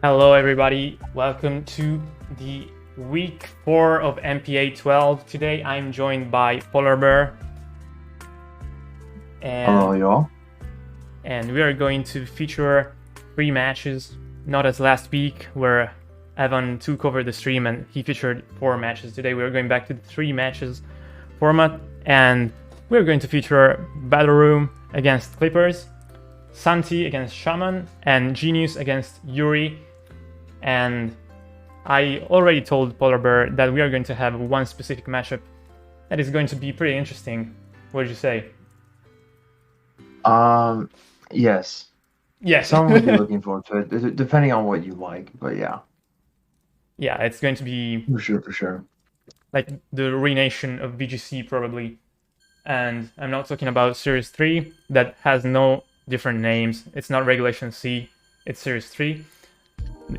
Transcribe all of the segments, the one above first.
Hello, everybody. Welcome to the week 4 of NPA 12. Today, I'm joined by Polar Bear, Hello, y'all. and we are going to feature 3 matches, not as last week where Evan took over the stream and he featured 4 matches. Today, we are going back to the 3 matches format, and we're going to feature Battle Room against Clippers, Santi against Shaman, and Genius against Yuri. And I already told Polar Bear that we are going to have one specific matchup that is going to be pretty interesting. What did you say? Yes. Yes. Someone would be looking forward to it, depending on what you like. But yeah, Yeah, it's going to be for sure. like the renation of VGC probably. And I'm not talking about Series 3 that has no different names. It's not Regulation C, it's Series 3.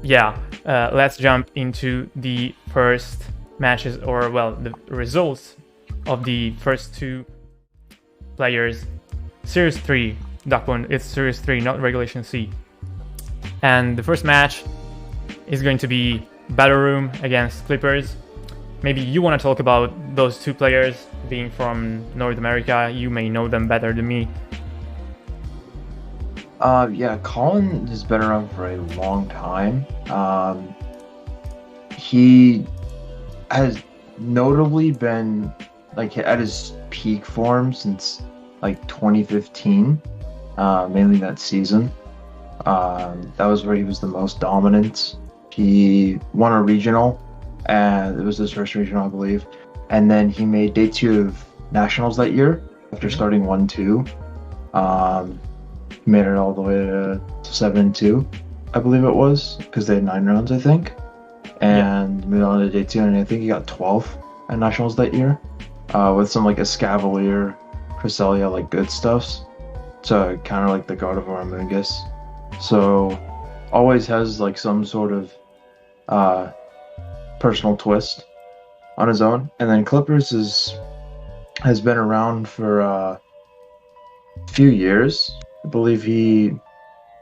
Yeah, let's jump into the first matches, or well, the results of the first 2 players. Series 3, Duckbone, it's Series 3, not Regulation C. And the first match is going to be Battle Room against Clippers. Maybe you want to talk about those 2 players being from North America. You may know them better than me. Yeah, Colin has been around for a long time. He has notably been like at his peak form since like 2015, mainly that season. That was where he was the most dominant. He won a regional, and it was his first regional, I believe. And then he made day 2 of nationals that year after starting 1-2. Made it all the way to 7-2, I believe it was, because they had 9 rounds, I think. And made it on to day 2, and I think he got 12 at nationals that year, with some like Escavalier, Cresselia, like good stuffs to counter like the God of Aramungus. So always has like some sort of personal twist on his own. And then Clippers has been around for a few years. I believe he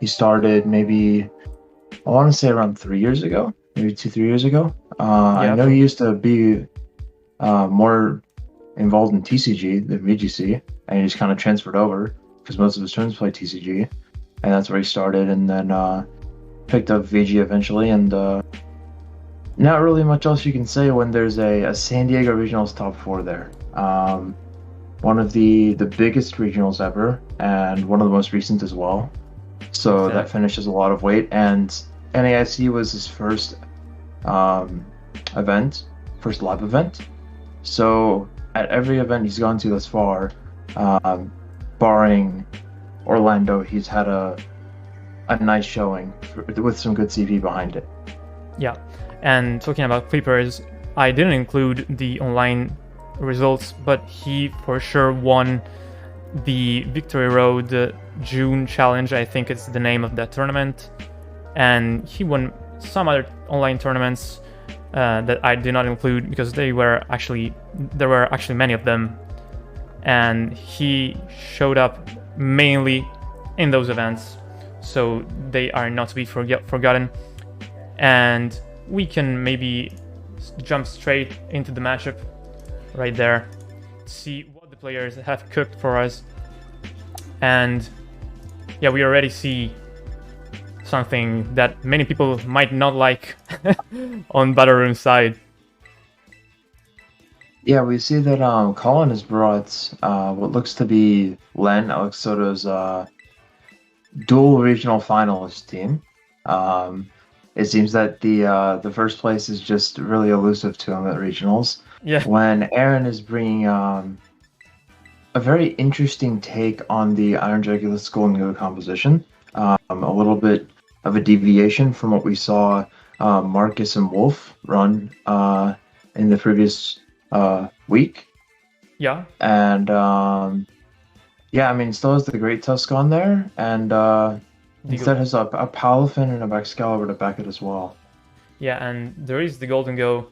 started maybe, I want to say around 3 years ago, maybe 2-3 years ago. I know he used to be more involved in TCG than VGC, and he just kind of transferred over because most of his friends play TCG, and that's where he started, and then picked up VG eventually, and not really much else you can say when there's a San Diego Regionals top 4 there. One of the biggest regionals ever, and one of the most recent as well. So that finishes a lot of weight, and NAIC was his first event, first live event. So at every event he's gone to thus far, barring Orlando, he's had a nice showing with some good CV behind it. Yeah, and talking about Clippers, I didn't include the online results, but he for sure won the Victory Road June Challenge, I think it's the name of that tournament, and he won some other online tournaments that I did not include because there were actually many of them, and he showed up mainly in those events, so they are not to be forgotten. And we can maybe jump straight into the matchup right there, see what the players have cooked for us. And yeah, we already see something that many people might not like on Battle Room side. Yeah, we see that Colin has brought what looks to be Len, Alex Soto's dual regional finalist team. It seems that the first place is just really elusive to him at regionals. Yeah. When Aaron is bringing a very interesting take on the Iron Jegulus Golden Go composition, a little bit of a deviation from what we saw Marcus and Wolf run in the previous week. Yeah. And yeah, I mean, still has the Great Tusk on there, and instead has a Palafin and a Excalibur to back it as well. Yeah, and there is the Golden Go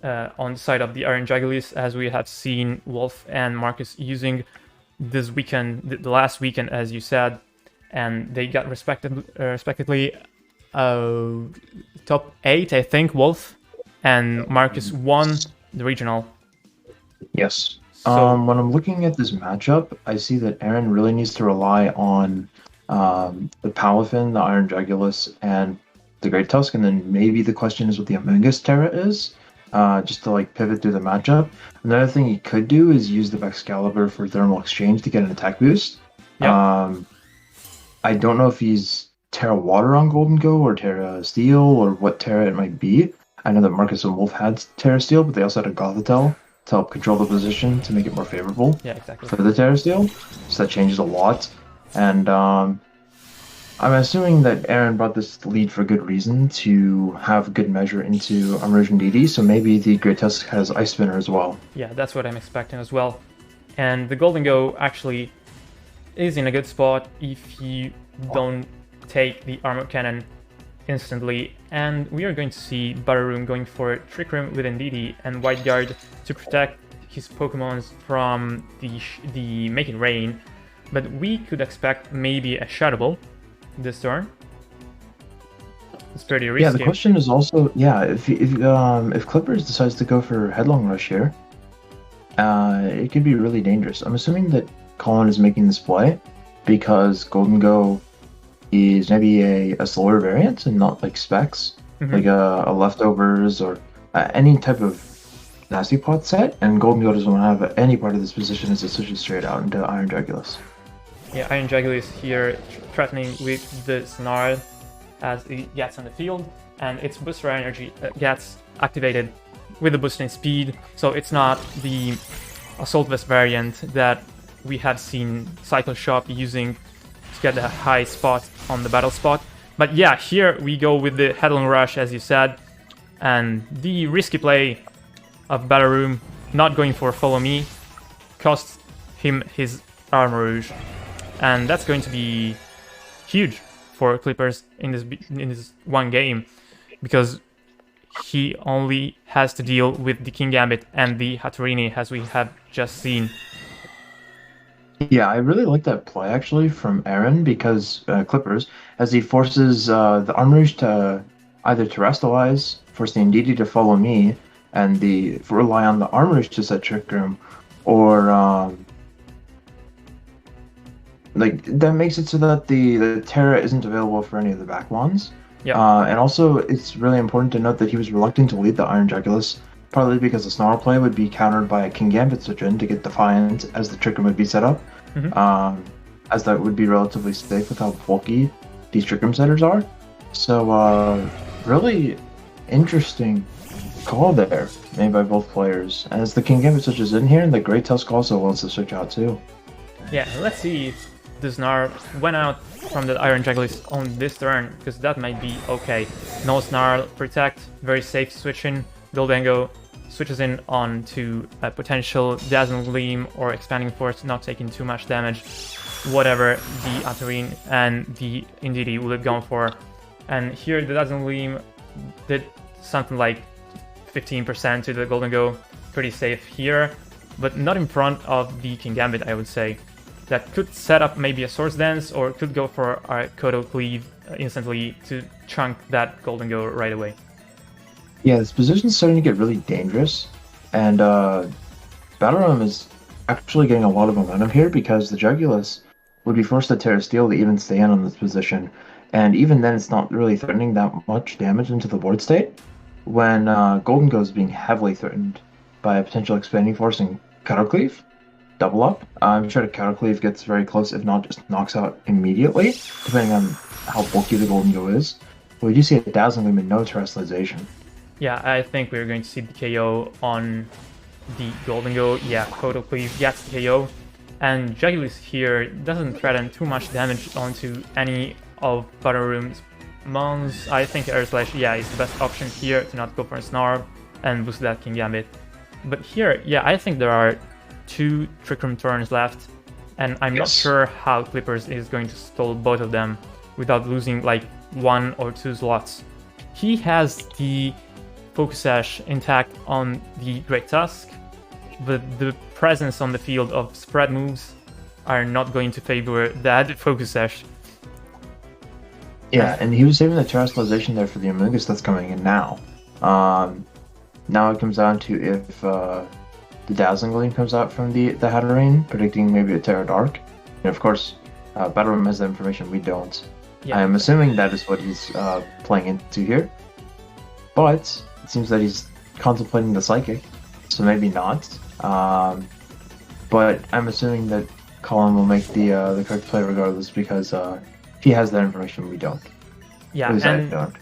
on the side of the Iron Jagulus, as we have seen Wolf and Marcus using this weekend, the last weekend, as you said, and they got respectively top 8, I think, Wolf, and Marcus won the regional. Yes. So When I'm looking at this matchup, I see that Aaron really needs to rely on the Palafin, the Iron Dragulus, and the Great Tusk, and then maybe the question is what the Amogus Terra is, just to like pivot through the matchup. Another thing he could do is use the Excalibur for thermal exchange to get an attack boost. yeah, I don't know if he's Terra Water on Golden Go or Terra Steel or what Terra it might be. I know that Marcus and Wolf had Terra Steel, but they also had a Gothitelle to help control the position to make it more favorable yeah, exactly. for the Terra Steel. So that changes a lot. And I'm assuming that Aaron brought this lead for good reason to have good measure into Immersion DD, so maybe the Great Tusk has Ice Spinner as well. Yeah, that's what I'm expecting as well. And the Golden Go actually is in a good spot if you don't take the Armor Cannon instantly, and we are going to see Butterroom going for Trick Room with DD and White Guard to protect his Pokemons from the Making Rain, but we could expect maybe a Shadow Ball this turn. It's pretty risky. Yeah, the question is also, if Clippers decides to go for Headlong Rush here, it could be really dangerous. I'm assuming that Colin is making this play because Golden Go is maybe a slower variant and not like specs, like a leftovers or any type of nasty pot set, and Golden Go doesn't want to have any part of this position as it switches straight out into Iron Dragulus. Yeah, Iron Dragulus here threatening with the Snarl as it gets on the field, and its Booster Energy gets activated with the boost in speed, so it's not the Assault Vest variant that we had seen Cycle Shop using to get a high spot on the battle spot. But yeah, here we go with the Headlong Rush, as you said, and the risky play of Butterroom not going for Follow Me costs him his Armor Rouge, and that's going to be huge for Clippers in this one game, because he only has to deal with the King Gambit and the Hatterene, as we have just seen. Yeah, I really like that play actually from Aaron because Clippers, as he forces the Armor Rouge to either terrestrialize, force the Indeedee to follow me, and rely on the Armor Rouge to set Trick Room, or like that makes it so that the Terra isn't available for any of the back ones. Yeah. And also, it's really important to note that he was reluctant to lead the Iron Dragulus, partly because the Snarl play would be countered by a King Gambit switch in to get Defiant as the Trick Room would be set up, as that would be relatively safe with how bulky these Trick Room setters are. So, really interesting call there made by both players. As the King Gambit switches in here, and the Great Tusk also wants to switch out too. Yeah, let's see if the Snarl went out from the Iron Dragulus on this turn, because that might be okay. No Snarl, protect, very safe switching. Goldengo switches in on to a potential Dazzling Gleam or Expanding Force, not taking too much damage. Whatever the Hatterene and the Indeedee would have gone for. And here the Dazzling Gleam did something like 15% to the Goldengo. Pretty safe here, but not in front of the King Gambit, I would say. That could set up maybe a Swords Dance, or could go for a Kodo Cleave instantly to chunk that Golden Go right away. Yeah, this position's starting to get really dangerous, and Battleroom is actually getting a lot of momentum here because the Dragulus would be forced to Terra Steel to even stay in on this position, and even then it's not really threatening that much damage into the board state when Golden Go is being heavily threatened by a potential Expanding Force and Kodo Cleave. Double up. I'm sure the Counter Cleave gets very close, if not just knocks out immediately, depending on how bulky the Golden Go is. But we do see a Dazzling Gleam and no terrestrialization. Yeah, I think we're going to see the KO on the Golden Go. Yeah, Kodo Cleave gets the KO, and Dragulus here doesn't threaten too much damage onto any of Butterroom's mons. I think Air Slash, yeah, is the best option here to not go for a Snarl and boost that King Gambit. But here, yeah, I think there are 2 Trick Room turns left, and I'm not sure how Clippers is going to stall both of them without losing like 1 or 2 slots. He has the Focus Sash intact on the Great Tusk, but the presence on the field of spread moves are not going to favor that Focus Sash. Yeah, and he was saving the terrestrialization there for the Amoonguss that's coming in now. Now it comes down to if the Dazzling Gleam comes out from the Hatterene, predicting maybe a Terra Dark. And of course, Battleroom has the information we don't. Yeah. I'm assuming that is what he's playing into here. But it seems that he's contemplating the Psychic, so maybe not. But I'm assuming that Colin will make the correct play regardless because he has that information we don't. Yeah, At least I and don't.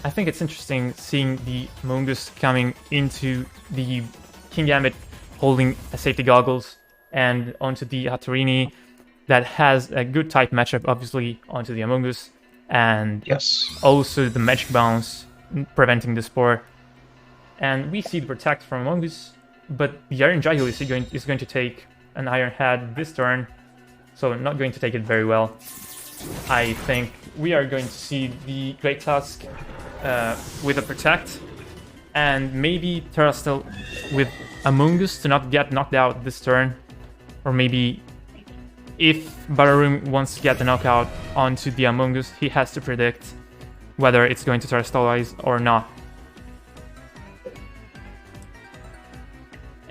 I think it's interesting seeing the Amoonguss coming into the King Gambit holding a safety goggles and onto the Hatterene that has a good type matchup, obviously, onto the Amoonguss, and Yes. also the Magic Bounce preventing the Spore. And we see the Protect from Amoonguss, but the Iron Jahil is going to take an Iron Head this turn, so not going to take it very well. I think we are going to see the Great Tusk with a Protect, and maybe Terrastal with Amoonguss to not get knocked out this turn, or maybe if Battleroom wants to get the knockout onto the Amoonguss, he has to predict whether it's going to Terrastalize or not.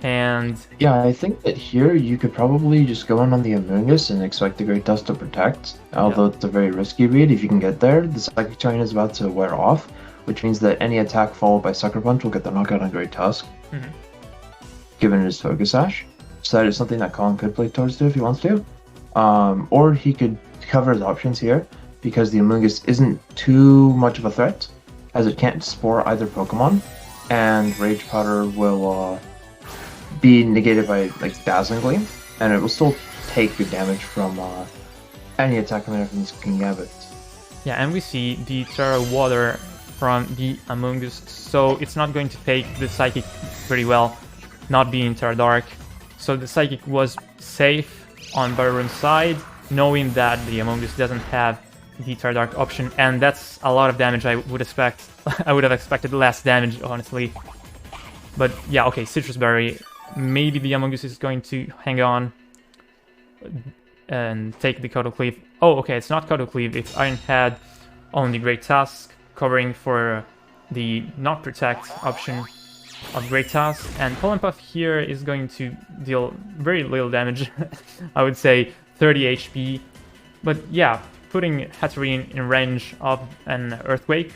And yeah, I think that here you could probably just go in on the Amoonguss and expect the Great Tusk to protect. Although it's a very risky read if you can get there. The Psychic Chain is about to wear off, which means that any attack followed by Sucker Punch will get the knockout on Great Tusk, given his Focus Sash. So that is something that Colin could play towards to if he wants to. Or he could cover his options here, because the Amoonguss isn't too much of a threat, as it can't Spore either Pokemon, and Rage Powder will be negated by like Dazzling Gleam, and it will still take good damage from any attack coming out from this King Gambit. yeah, and we see the Terra Water from the Amoonguss, so it's not going to take the Psychic pretty well, not being Terra Dark. So the Psychic was safe on Battleroom's side, knowing that the Amoonguss doesn't have the Terra Dark option, and that's a lot of damage I would expect. I would have expected less damage, honestly. But yeah, okay, Citrus Berry. Maybe the Amoonguss is going to hang on and take the Kodo Cleave. Oh, okay, it's not Kodo Cleave, it's Iron Head on the Great Tusk, covering for the not protect option of Great Tusk. And Pollen Puff here is going to deal very little damage, I would say 30 HP. But yeah, putting Hatterene in range of an Earthquake,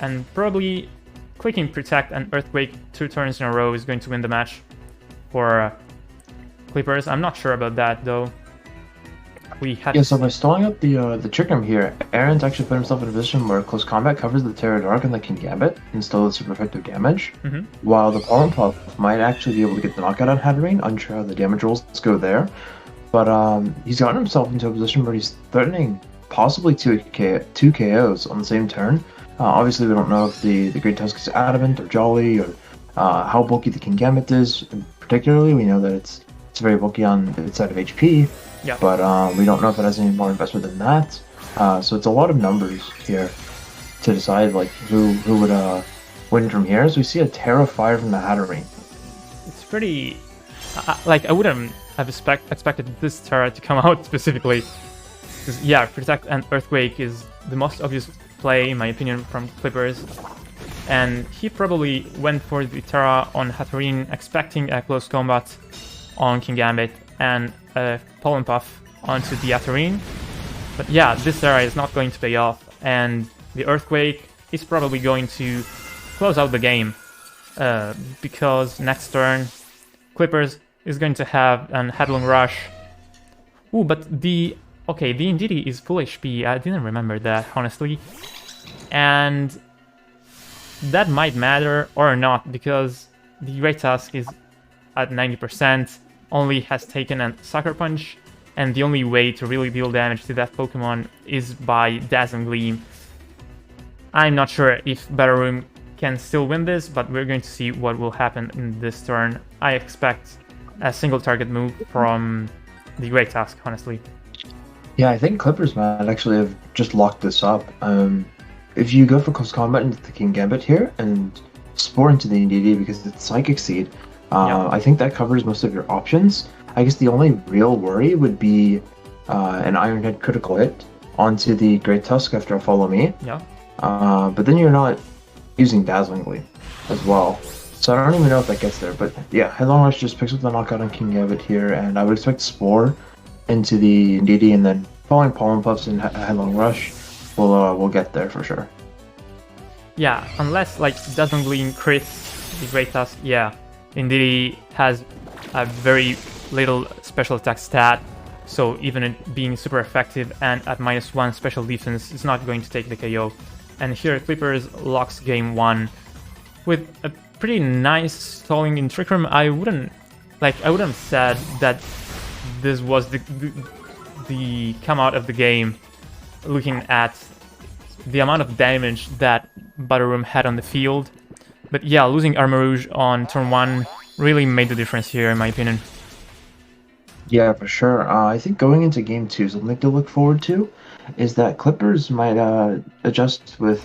and probably clicking Protect and Earthquake 2 turns in a row is going to win the match for Clippers. I'm not sure about that though. We had Yeah, so by stalling up the Trick Room here, Aaron's actually put himself in a position where close combat covers the Terra Dark and the King Gambit and still does super effective damage, while the Pollen Puff might actually be able to get the knockout on Hatterene. Unsure how the damage rolls go there, but he's gotten himself into a position where he's threatening possibly two KOs on the same turn. Obviously, we don't know if the Great Tusk is adamant or jolly, or how bulky the King Gambit is. Particularly, we know that it's very bulky on its side of HP, but we don't know if it has any more investment than that. So it's a lot of numbers here to decide like who would win from here. As we see a Terra Fire from the Hatterene. It's pretty like I wouldn't have expected this Terra to come out specifically, because yeah, Protect and Earthquake is the most obvious play in my opinion from Clippers. And he probably went for the Terra on Hatterene, expecting a close combat on King Gambit and a Pollen Puff onto the Hatterene. But yeah, this Terra is not going to pay off, and the Earthquake is probably going to close out the game, because next turn Clippers is going to have an Headlong Rush. Ooh, but the Indeedee is full HP, I didn't remember that, honestly. And that might matter or not, because the Great Tusk is at 90%, only has taken a Sucker Punch, and the only way to really deal damage to that Pokemon is by Dazzling Gleam. I'm not sure if Battleroom can still win this, but we're going to see what will happen in this turn. I expect a single target move from the Great Tusk, honestly. Yeah, I think Clippers might actually have just locked this up. If you go for close combat into the King Gambit here and Spore into the Indeedee because it's Psychic Seed, I think that covers most of your options. I guess the only real worry would be an Iron Head critical hit onto the Great Tusk after a Follow Me. Yeah. But then you're not using Dazzlingly as well. So I don't even know if that gets there. But yeah, Headlong Rush just picks up the knockout on King Gambit here, and I would expect Spore into the Indeedee, and then following Pollen Puffs and Headlong Rush, we'll get there for sure. Yeah, unless like Dazzling crits the Great Tusk, yeah, Indeedee has a very little special attack stat, so even it being super effective and at -1 special defense, it's not going to take the KO. And here Clippers locks game 1 with a pretty nice stalling in Trick Room. I wouldn't have said that this was the come out of the game, looking at the amount of damage that Battle Room had on the field. But yeah, losing Armor Rouge on turn 1 really made the difference here, in my opinion. Yeah, for sure. I think going into game 2, something to look forward to is that Clippers might adjust with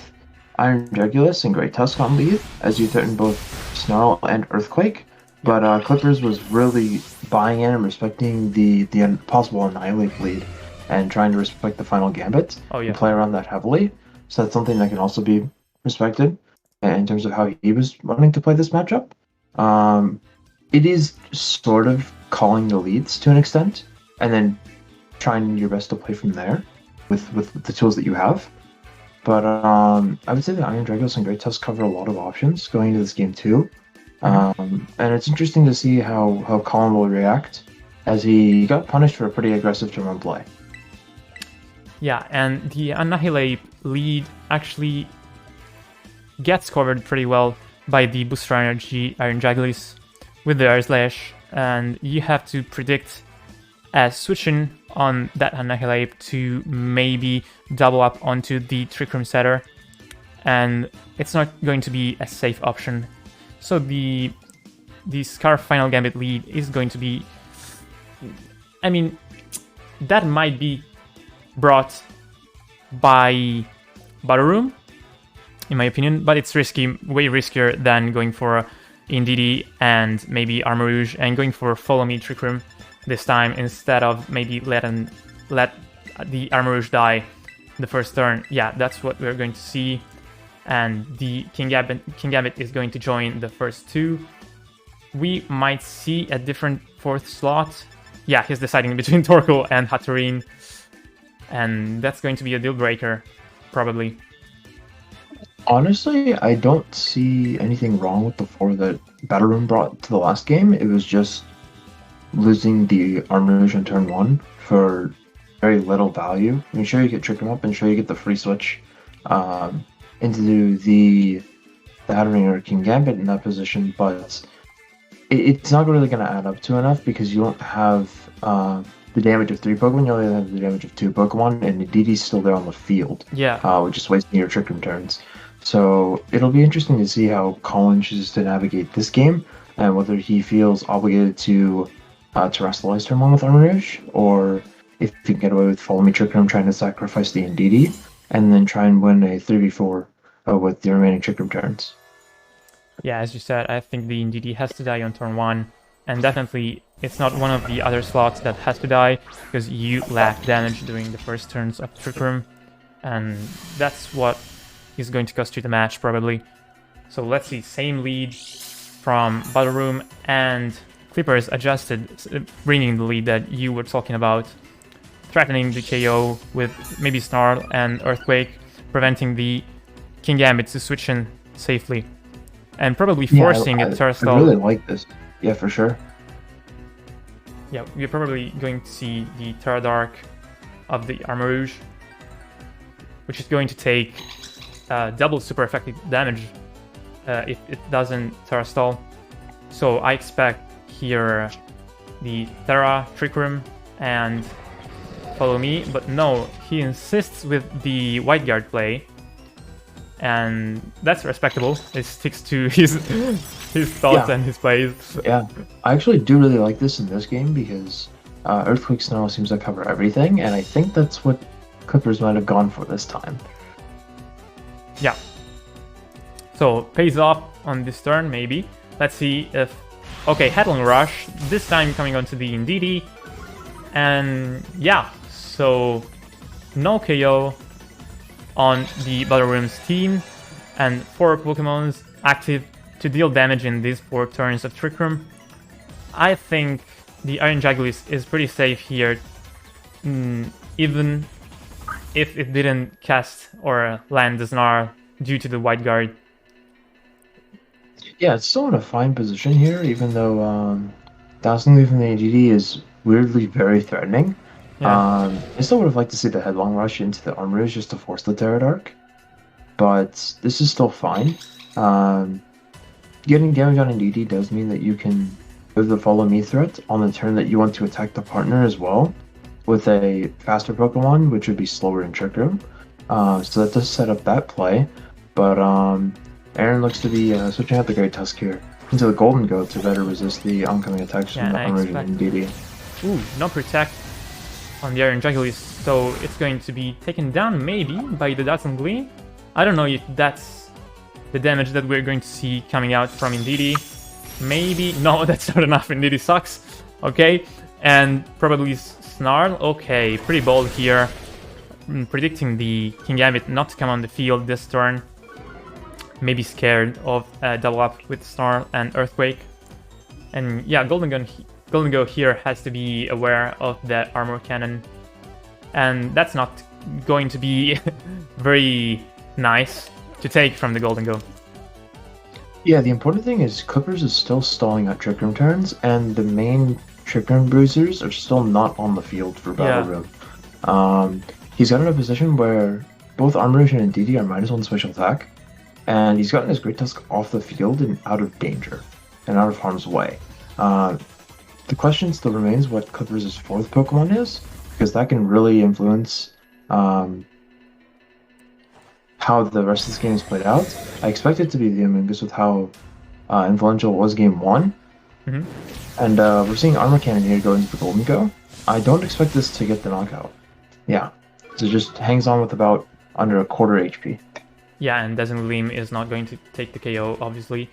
Iron Jegulus and Great Tusk on lead, as you threaten both Snarl and Earthquake. But Clippers was really buying in and respecting the possible Annihilate lead and trying to respect the final Gambit and play around that heavily. So that's something that can also be respected in terms of how he was wanting to play this matchup. It is sort of calling the leads to an extent, and then trying your best to play from there with the tools that you have. But I would say that Iron Dragos and Great Tusk cover a lot of options going into this game too. And it's interesting to see how Colin will react, as he got punished for a pretty aggressive turn 1 play. Yeah, and the Annihilate lead actually gets covered pretty well by the Booster Energy Iron Jaglis with the Air Slash, and you have to predict switching on that Annihilate to maybe double up onto the Trick Room setter, and it's not going to be a safe option. So the Scarf Final Gambit lead is going to be, I mean, that might be brought by Battle Room, in my opinion, but it's risky, way riskier than going for Indeedee and maybe Armor Rouge and going for Follow Me Trick Room this time instead of maybe let the Armor Rouge die the first turn. Yeah, that's what we're going to see. And the King Gambit is going to join the first 2. We might see a different 4th slot. Yeah, he's deciding between Torkoal and Hatterene, and that's going to be a deal breaker, probably. Honestly, I don't see anything wrong with the 4 that Battle Room brought to the last game. It was just losing the Armor Rouge on turn 1 for very little value. I mean, sure, you get Trick 'em Up, and sure, you get the free switch into the Hatterene or King Gambit in that position, but it's not really going to add up to enough because you don't have the damage of 3 Pokemon, you only have the damage of 2 Pokemon, and Indeedee's still there on the field. Yeah. Which is wasting your Trick Room turns. So it'll be interesting to see how Colin chooses to navigate this game, and whether he feels obligated to terrestrialize turn 1 with Armor Rouge, or if he can get away with Follow Me Trick Room trying to sacrifice the Indeedee, and then try and win a 3v4 with the remaining Trick Room turns. Yeah, as you said, I think the Indeedee has to die on turn 1, and definitely it's not one of the other slots that has to die, because you lack damage during the first turns of Trick Room, and that's what is going to cost you the match, probably. So let's see, same lead from Battle Room, and Clippers adjusted, bringing the lead that you were talking about, threatening the KO with maybe Snarl and Earthquake, preventing the King Gambit to switch in safely, and probably forcing a Terrastall. I really like this. Yeah, for sure. Yeah, we're probably going to see the Terra Dark of the Armor Rouge, which is going to take double super effective damage if it doesn't Terrastall. So I expect here the Terra, Trick Room, and Follow Me, but no, he insists with the White Guard play, and that's respectable. It sticks to his thoughts and his plays. Yeah, I actually do really like this in this game because Earthquake Snarl seems to cover everything, and I think that's what Clippers might have gone for this time. Yeah. So, pays off on this turn, maybe. Let's see if... Okay, Headlong Rush, this time coming onto the Indeedee. And yeah, so no KO on the Battle Room's team, and 4 Pokemons active to deal damage in these 4 turns of Trick Room. I think the Iron Jagulis is pretty safe here, even if it didn't cast or land the Snarl due to the White Guard. Yeah, it's still in a fine position here, even though Dazzling Leaf from the AGD is weirdly very threatening. Yeah. I still would have liked to see the Headlong Rush into the Armorage just to force the Terradark, but this is still fine. Getting damage on AGD does mean that you can have the Follow Me threat on the turn that you want to attack the partner as well, with a faster Pokemon, which would be slower in Trick Room. So that does set up that play, but Aaron looks to be switching out the Great Tusk here into the Golden Goat to better resist the oncoming attacks from the Armorage and DD. Ooh, no Protect on the Iron Jagulis, so it's going to be taken down maybe by the Dazzling Gleam. I don't know if that's the damage that we're going to see coming out from Indeedee. Maybe. No, that's not enough. Indeedee sucks. Okay, and probably Snarl. Okay, pretty bold here. Predicting the Kingambit not to come on the field this turn. Maybe scared of double up with Snarl and Earthquake. And yeah, Golden Go here has to be aware of the Armor Cannon. And that's not going to be very nice to take from the Golden Go. Yeah, the important thing is Clippers is still stalling at Trick Room turns, and the main Trick Room bruisers are still not on the field for Battle Room. He's got in a position where both Armorage and DD are -1 special attack, and he's gotten his Great Tusk off the field and out of danger, and out of harm's way. The question still remains what Clippers' 4th Pokemon is, because that can really influence how the rest of this game is played out. I expect it to be the Amoonguss with how influential it was Game 1. And we're seeing Armor Cannon here go into the Golden Go. I don't expect this to get the knockout. Yeah, so it just hangs on with about under a quarter HP. Yeah, and Dazzling Gleam is not going to take the KO, obviously.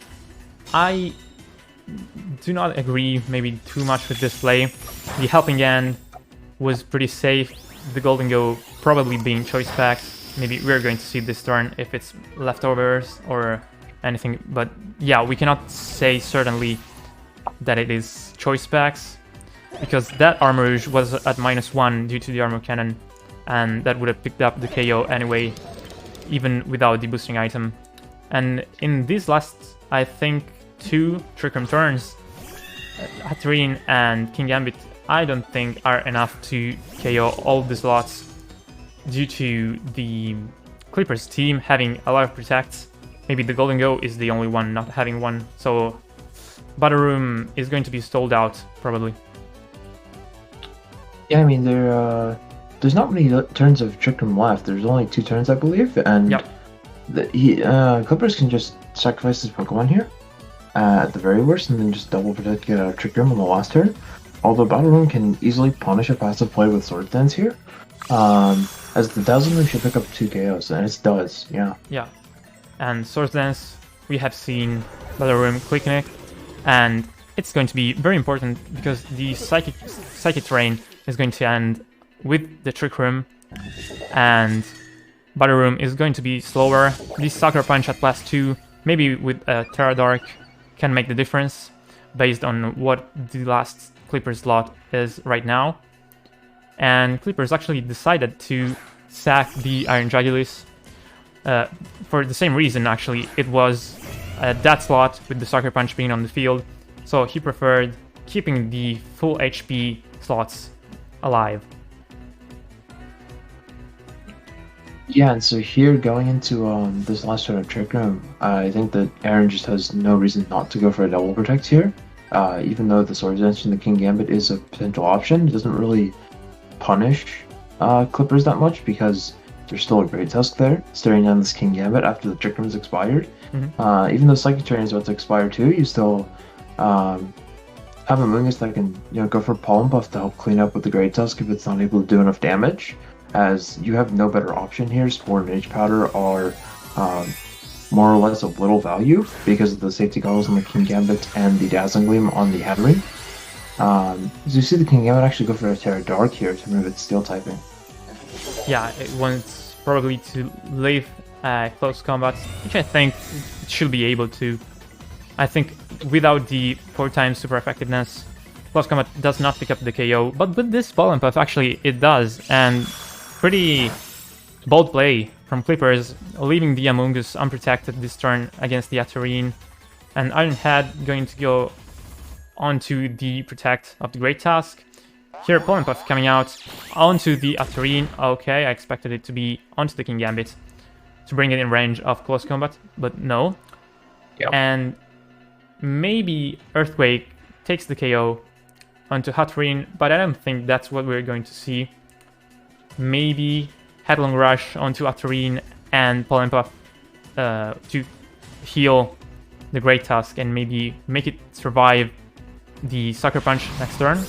I do not agree maybe too much with this play. The Helping Hand was pretty safe. The Golden Go probably being choice packs. Maybe we're going to see this turn if it's leftovers or anything. But yeah, we cannot say certainly that it is choice packs, because that Armorage was at -1 due to the Armor Cannon, and that would have picked up the KO anyway, even without the boosting item. And in these last, I think, 2 Trick Room turns, Hatterene and Kingambit, I don't think are enough to KO all the slots due to the Clippers team having a lot of protects. Maybe the Golden Go is the only one not having one, so Battle Room is going to be stalled out, probably. Yeah, I mean, there's not many turns of Trick Room left. There's only 2 turns, I believe, and Clippers can just sacrifice his Pokemon here at the very worst, and then just double protect, get out of Trick Room on the last turn. Although Battle Room can easily punish a passive play with Sword Dance here, as the Dazzling Leaf should pick up 2 KOs, and it does, yeah. Yeah, and Sword Dance, we have seen Battle Room clicking it, and it's going to be very important because the Psychic Terrain is going to end with the Trick Room, and Battle Room is going to be slower. The Sucker Punch at +2, maybe with a Terradark, can make the difference based on what the last Clippers slot is right now. And Clippers actually decided to sack the Iron Jagulis for the same reason, actually. It was that slot with the Sucker Punch being on the field, so he preferred keeping the full HP slots alive. Yeah, and so here going into this last turn of Trick Room, I think that Aaron just has no reason not to go for a double protect here. Even though the Sword Dance and the Kingambit is a potential option, it doesn't really punish Clippers that much because there's still a Great Tusk there, staring down this Kingambit after the Trick Room is expired. Even though Psychic Terrain is about to expire too, you still have a Amoonguss that can go for Pollen Puff to help clean up with the Great Tusk if it's not able to do enough damage, as you have no better option here. Spore and Mage Powder are more or less of little value because of the safety goggles on the Kingambit and the Dazzling Gleam on the Hatterene. So you see the Kingambit actually go for a Terra Dark here to remove its Steel typing. yeah, it wants probably to live close combat, which I think it should be able to. I think without the 4x super effectiveness, close combat does not pick up the KO, but with this Pollen Puff, actually it does, and pretty bold play from Clippers, leaving the Among Us unprotected this turn against the Atarine, and Iron Head going to go onto the protect of the Great Task. Here, Pollen Puff coming out onto the Atarine. Okay, I expected it to be onto the King Gambit to bring it in range of close combat, but no. Yep. And maybe Earthquake takes the KO onto Atarine, but I don't think that's what we're going to see. Maybe Headlong Rush onto Atarine and Pollen Puff to heal the Great Tusk and maybe make it survive the Sucker Punch next turn.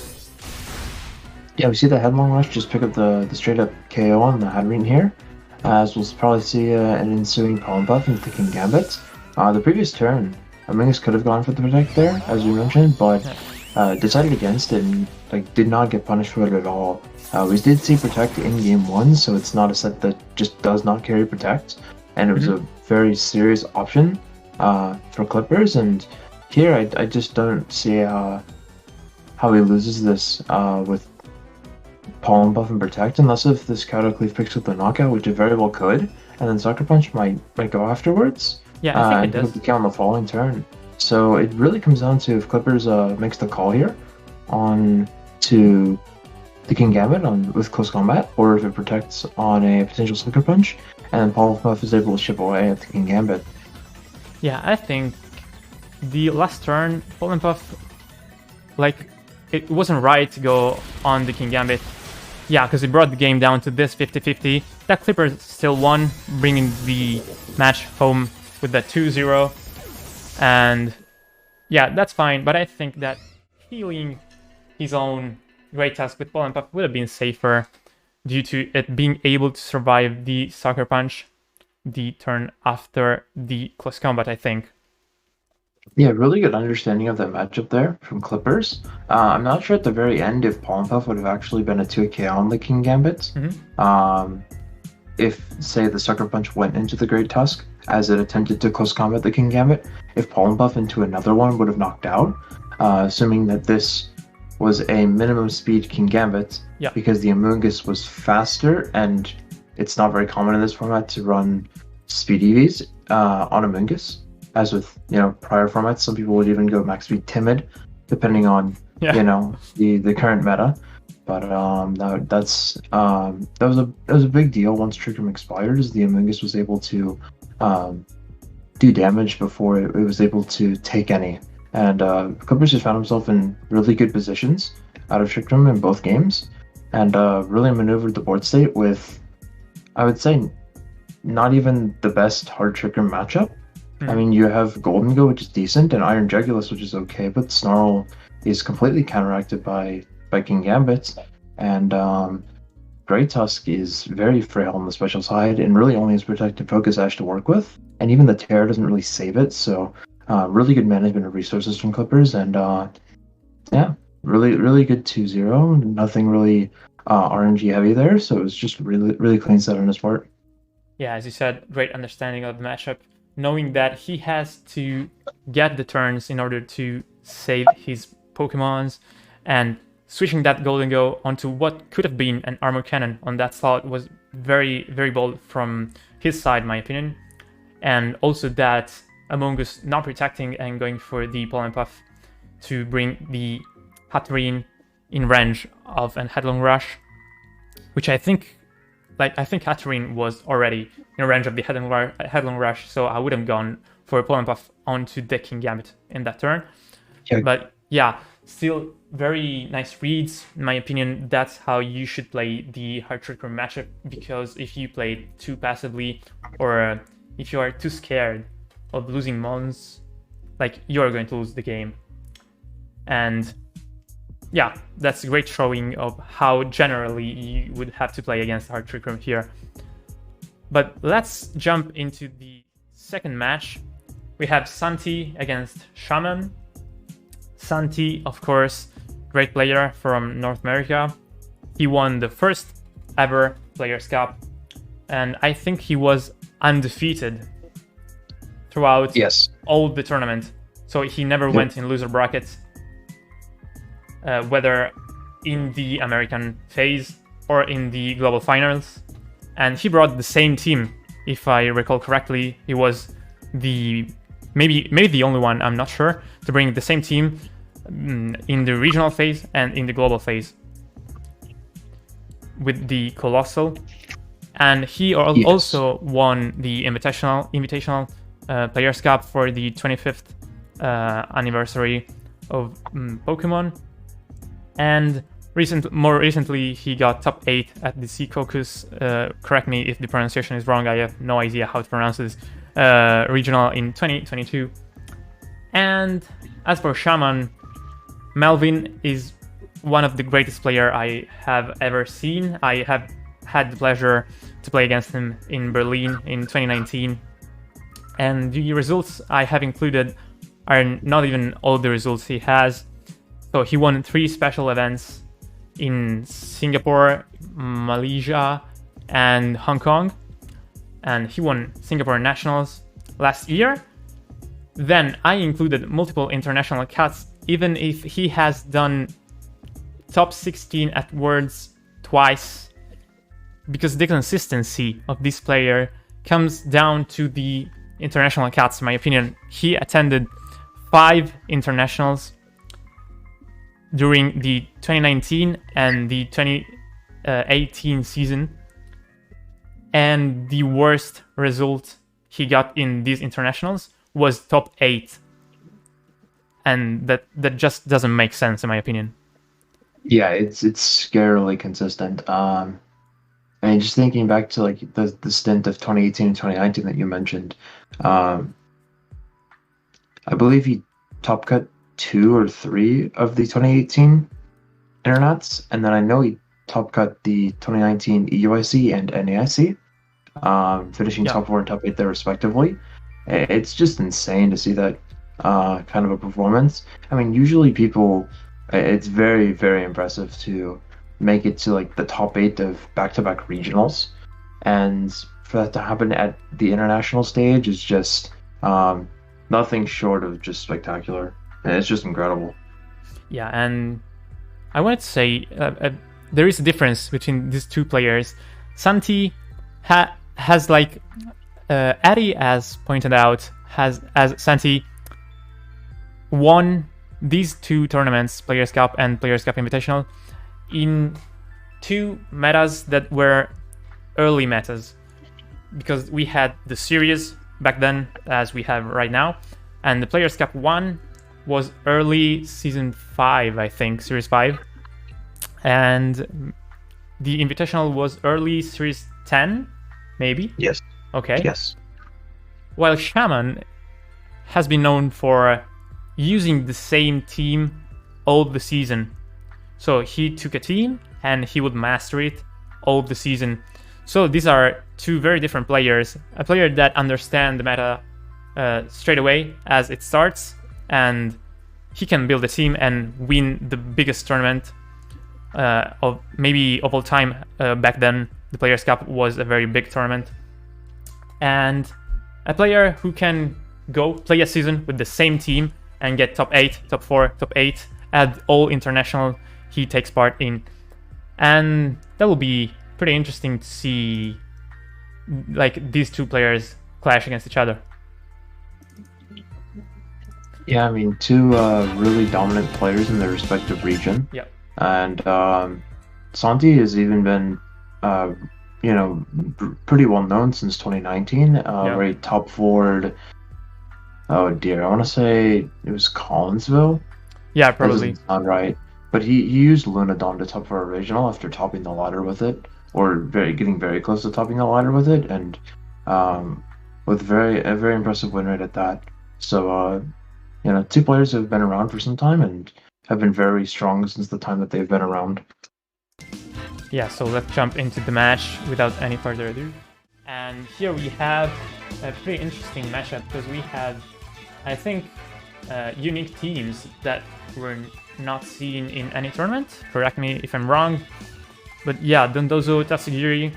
Yeah, we see the Headlong Rush just pick up the straight up KO on the Atarine here, as we'll probably see an ensuing Pollen Puff into King Gambit. The previous turn, Among Us could have gone for the Protect there, as you mentioned, but decided against it and did not get punished for it at all. We did see Protect in Game 1, so it's not a set that just does not carry Protect, and it was a very serious option for Clippers, and here I just don't see how he loses this with Pollen Puff and Protect, unless if this Cataclysm picks up the knockout, which it very well could, and then Sucker Punch might go afterwards. Yeah, I think it does. And pick up the count on the following turn. So it really comes down to if Clippers makes the call here on to the King Gambit with close combat, or if it protects on a potential Sucker Punch, and then Pollen Puff is able to chip away at the King Gambit. Yeah, I think the last turn, Pollen Puff, it wasn't right to go on the King Gambit. Yeah, because it brought the game down to this 50-50. That Clipper still won, bringing the match home with that 2-0. And yeah, that's fine, but I think that healing his own Great Task with Pollen Puff would have been safer due to it being able to survive the Sucker Punch the turn after the close combat, I think. Yeah, really good understanding of that matchup there from Clippers. I'm not sure at the very end if Pollen Puff would have actually been a 2K on the King Gambit. If, say, the Sucker Punch went into the Great Tusk as it attempted to close combat the King Gambit, if Pollen Puff into another one would have knocked out, assuming that this was a minimum speed King Gambit, because the Among Us was faster, and it's not very common in this format to run speed EVs on Among Us. As with prior formats, some people would even go max speed Timid, depending on the current meta. But that was a big deal once Trick Room expired, as the Among Us was able to do damage before it was able to take any. And Clippers just found himself in really good positions out of Trick Room in both games, and really maneuvered the board state with, I would say, not even the best hard Trick Room matchup. I mean, you have Golden Go, which is decent, and Iron Jugulus, which is okay, but Snarl is completely counteracted by King Gambit, and Great Tusk is very frail on the special side, and really only has Protected Focus Ash to work with, and even the Terror doesn't really save it, so really good management of resources from Clippers, and really good 2-0, nothing really RNG heavy there, so it was just really clean set on his part. Yeah, as you said, great understanding of the matchup, knowing that he has to get the turns in order to save his Pokemons, and switching that Golden Go onto what could have been an Armor Cannon on that slot was very, very bold from his side, in my opinion. And also that Among Us not protecting and going for the Pollen Puff to bring the Atarine in range of an Headlong Rush, which I think Atarine was already in range of the Headlong Rush, so I would have gone for a Pollen Puff onto the King Gambit in that turn. Yeah. But yeah, still very nice reads. In my opinion, that's how you should play the Hard Trick Room matchup, because if you play too passively, or if you are too scared of losing mons, you are going to lose the game. And yeah, that's a great showing of how generally you would have to play against Hard Trick Room here. But let's jump into the second match. We have Santi against Shaman. Santi, of course, great player from North America. He won the first ever Players Cup, and I think he was undefeated throughout all the tournament. So he never went in loser brackets, whether in the American phase or in the global finals. And he brought the same team, if I recall correctly. He was the maybe the only one, I'm not sure, to bring the same team in the regional phase and in the global phase with the Colossal. And he also won the Invitational Players Cup for the 25th anniversary of Pokemon. And more recently, he got top 8 at the Sea Caucus. Correct me if the pronunciation is wrong. I have no idea how to pronounce this. Regional in 2022. And as for Shaman, Melvin is one of the greatest player I have ever seen. I have had the pleasure to play against him in Berlin in 2019. And the results I have included are not even all the results he has. So he won 3 special events in Singapore, Malaysia, and Hong Kong. And he won Singapore Nationals last year. Then I included multiple international cuts, even if he has done top 16 at Worlds twice, because the consistency of this player comes down to the international cuts, in my opinion. He attended 5 internationals during the 2019 and the 2018 season, and the worst result he got in these internationals was top 8, and that just doesn't make sense, in my opinion. Yeah, it's scarily consistent. And just thinking back to like the stint of 2018 and 2019 that you mentioned, I believe he top cut 2 or 3 of the 2018 internets, and then I know he top cut the 2019 EUIC and NAIC, finishing top 4 and top 8 there respectively. It's just insane to see that kind of a performance. I mean, usually people, it's very, very impressive to make it to like the top 8 of back-to-back regionals, and for that to happen at the international stage is just nothing short of just spectacular. It's just incredible. Yeah, and I wanted to say there is a difference between these two players. Santi has like Addy has pointed out, as Santi won these 2 tournaments, Players Cup and Players Cup Invitational, in 2 metas that were early metas, because we had the series back then as we have right now, and the Players Cup 1 was early season 5, I think, series 5, and the Invitational was early series 10, maybe? Yes. Okay. Yes. While Shaman has been known for using the same team all the season. So he took a team and he would master it all the season. So these are 2 very different players. A player that understands the meta straight away as it starts, and he can build a team and win the biggest tournament of all time. Back then, the Players Cup was a very big tournament. And a player who can go play a season with the same team and get top 8, top 4, top 8 at all international he takes part in. And that will be pretty interesting to see like these 2 players clash against each other. Yeah, I mean, 2 really dominant players in their respective region. Yeah. And Santi has even been, pretty well known since 2019, where he top 4'd. Oh dear, I want to say it was Collinsville. Yeah, probably. That doesn't sound right. But he used Lunadon to top 4 original after topping the ladder with it, or getting very close to topping the ladder with it, and with a very impressive win rate at that. So 2 players who have been around for some time and have been very strong since the time that they've been around. Yeah, so let's jump into the match without any further ado. And here we have a pretty interesting matchup, because we have, I think, unique teams that were not seen in any tournament. Correct me if I'm wrong. But yeah, Dondozo, Tatsugiri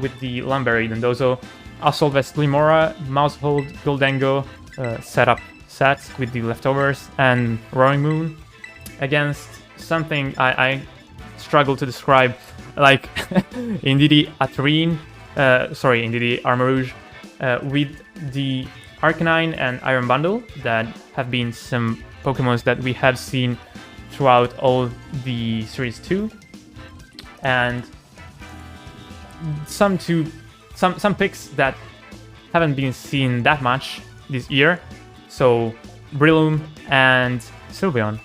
with the Lamberry Dondozo, Assault Vest Glimora, Mousehold, Goldango, setup set with the leftovers, and Roaring Moon against something I struggle to describe, like Indeedee Atrine, Indeedee Armarouge, with the Arcanine and Iron Bundle that have been some Pokemons that we have seen throughout all the Series 2, and some picks that haven't been seen that much this year, so Breloom and Sylveon.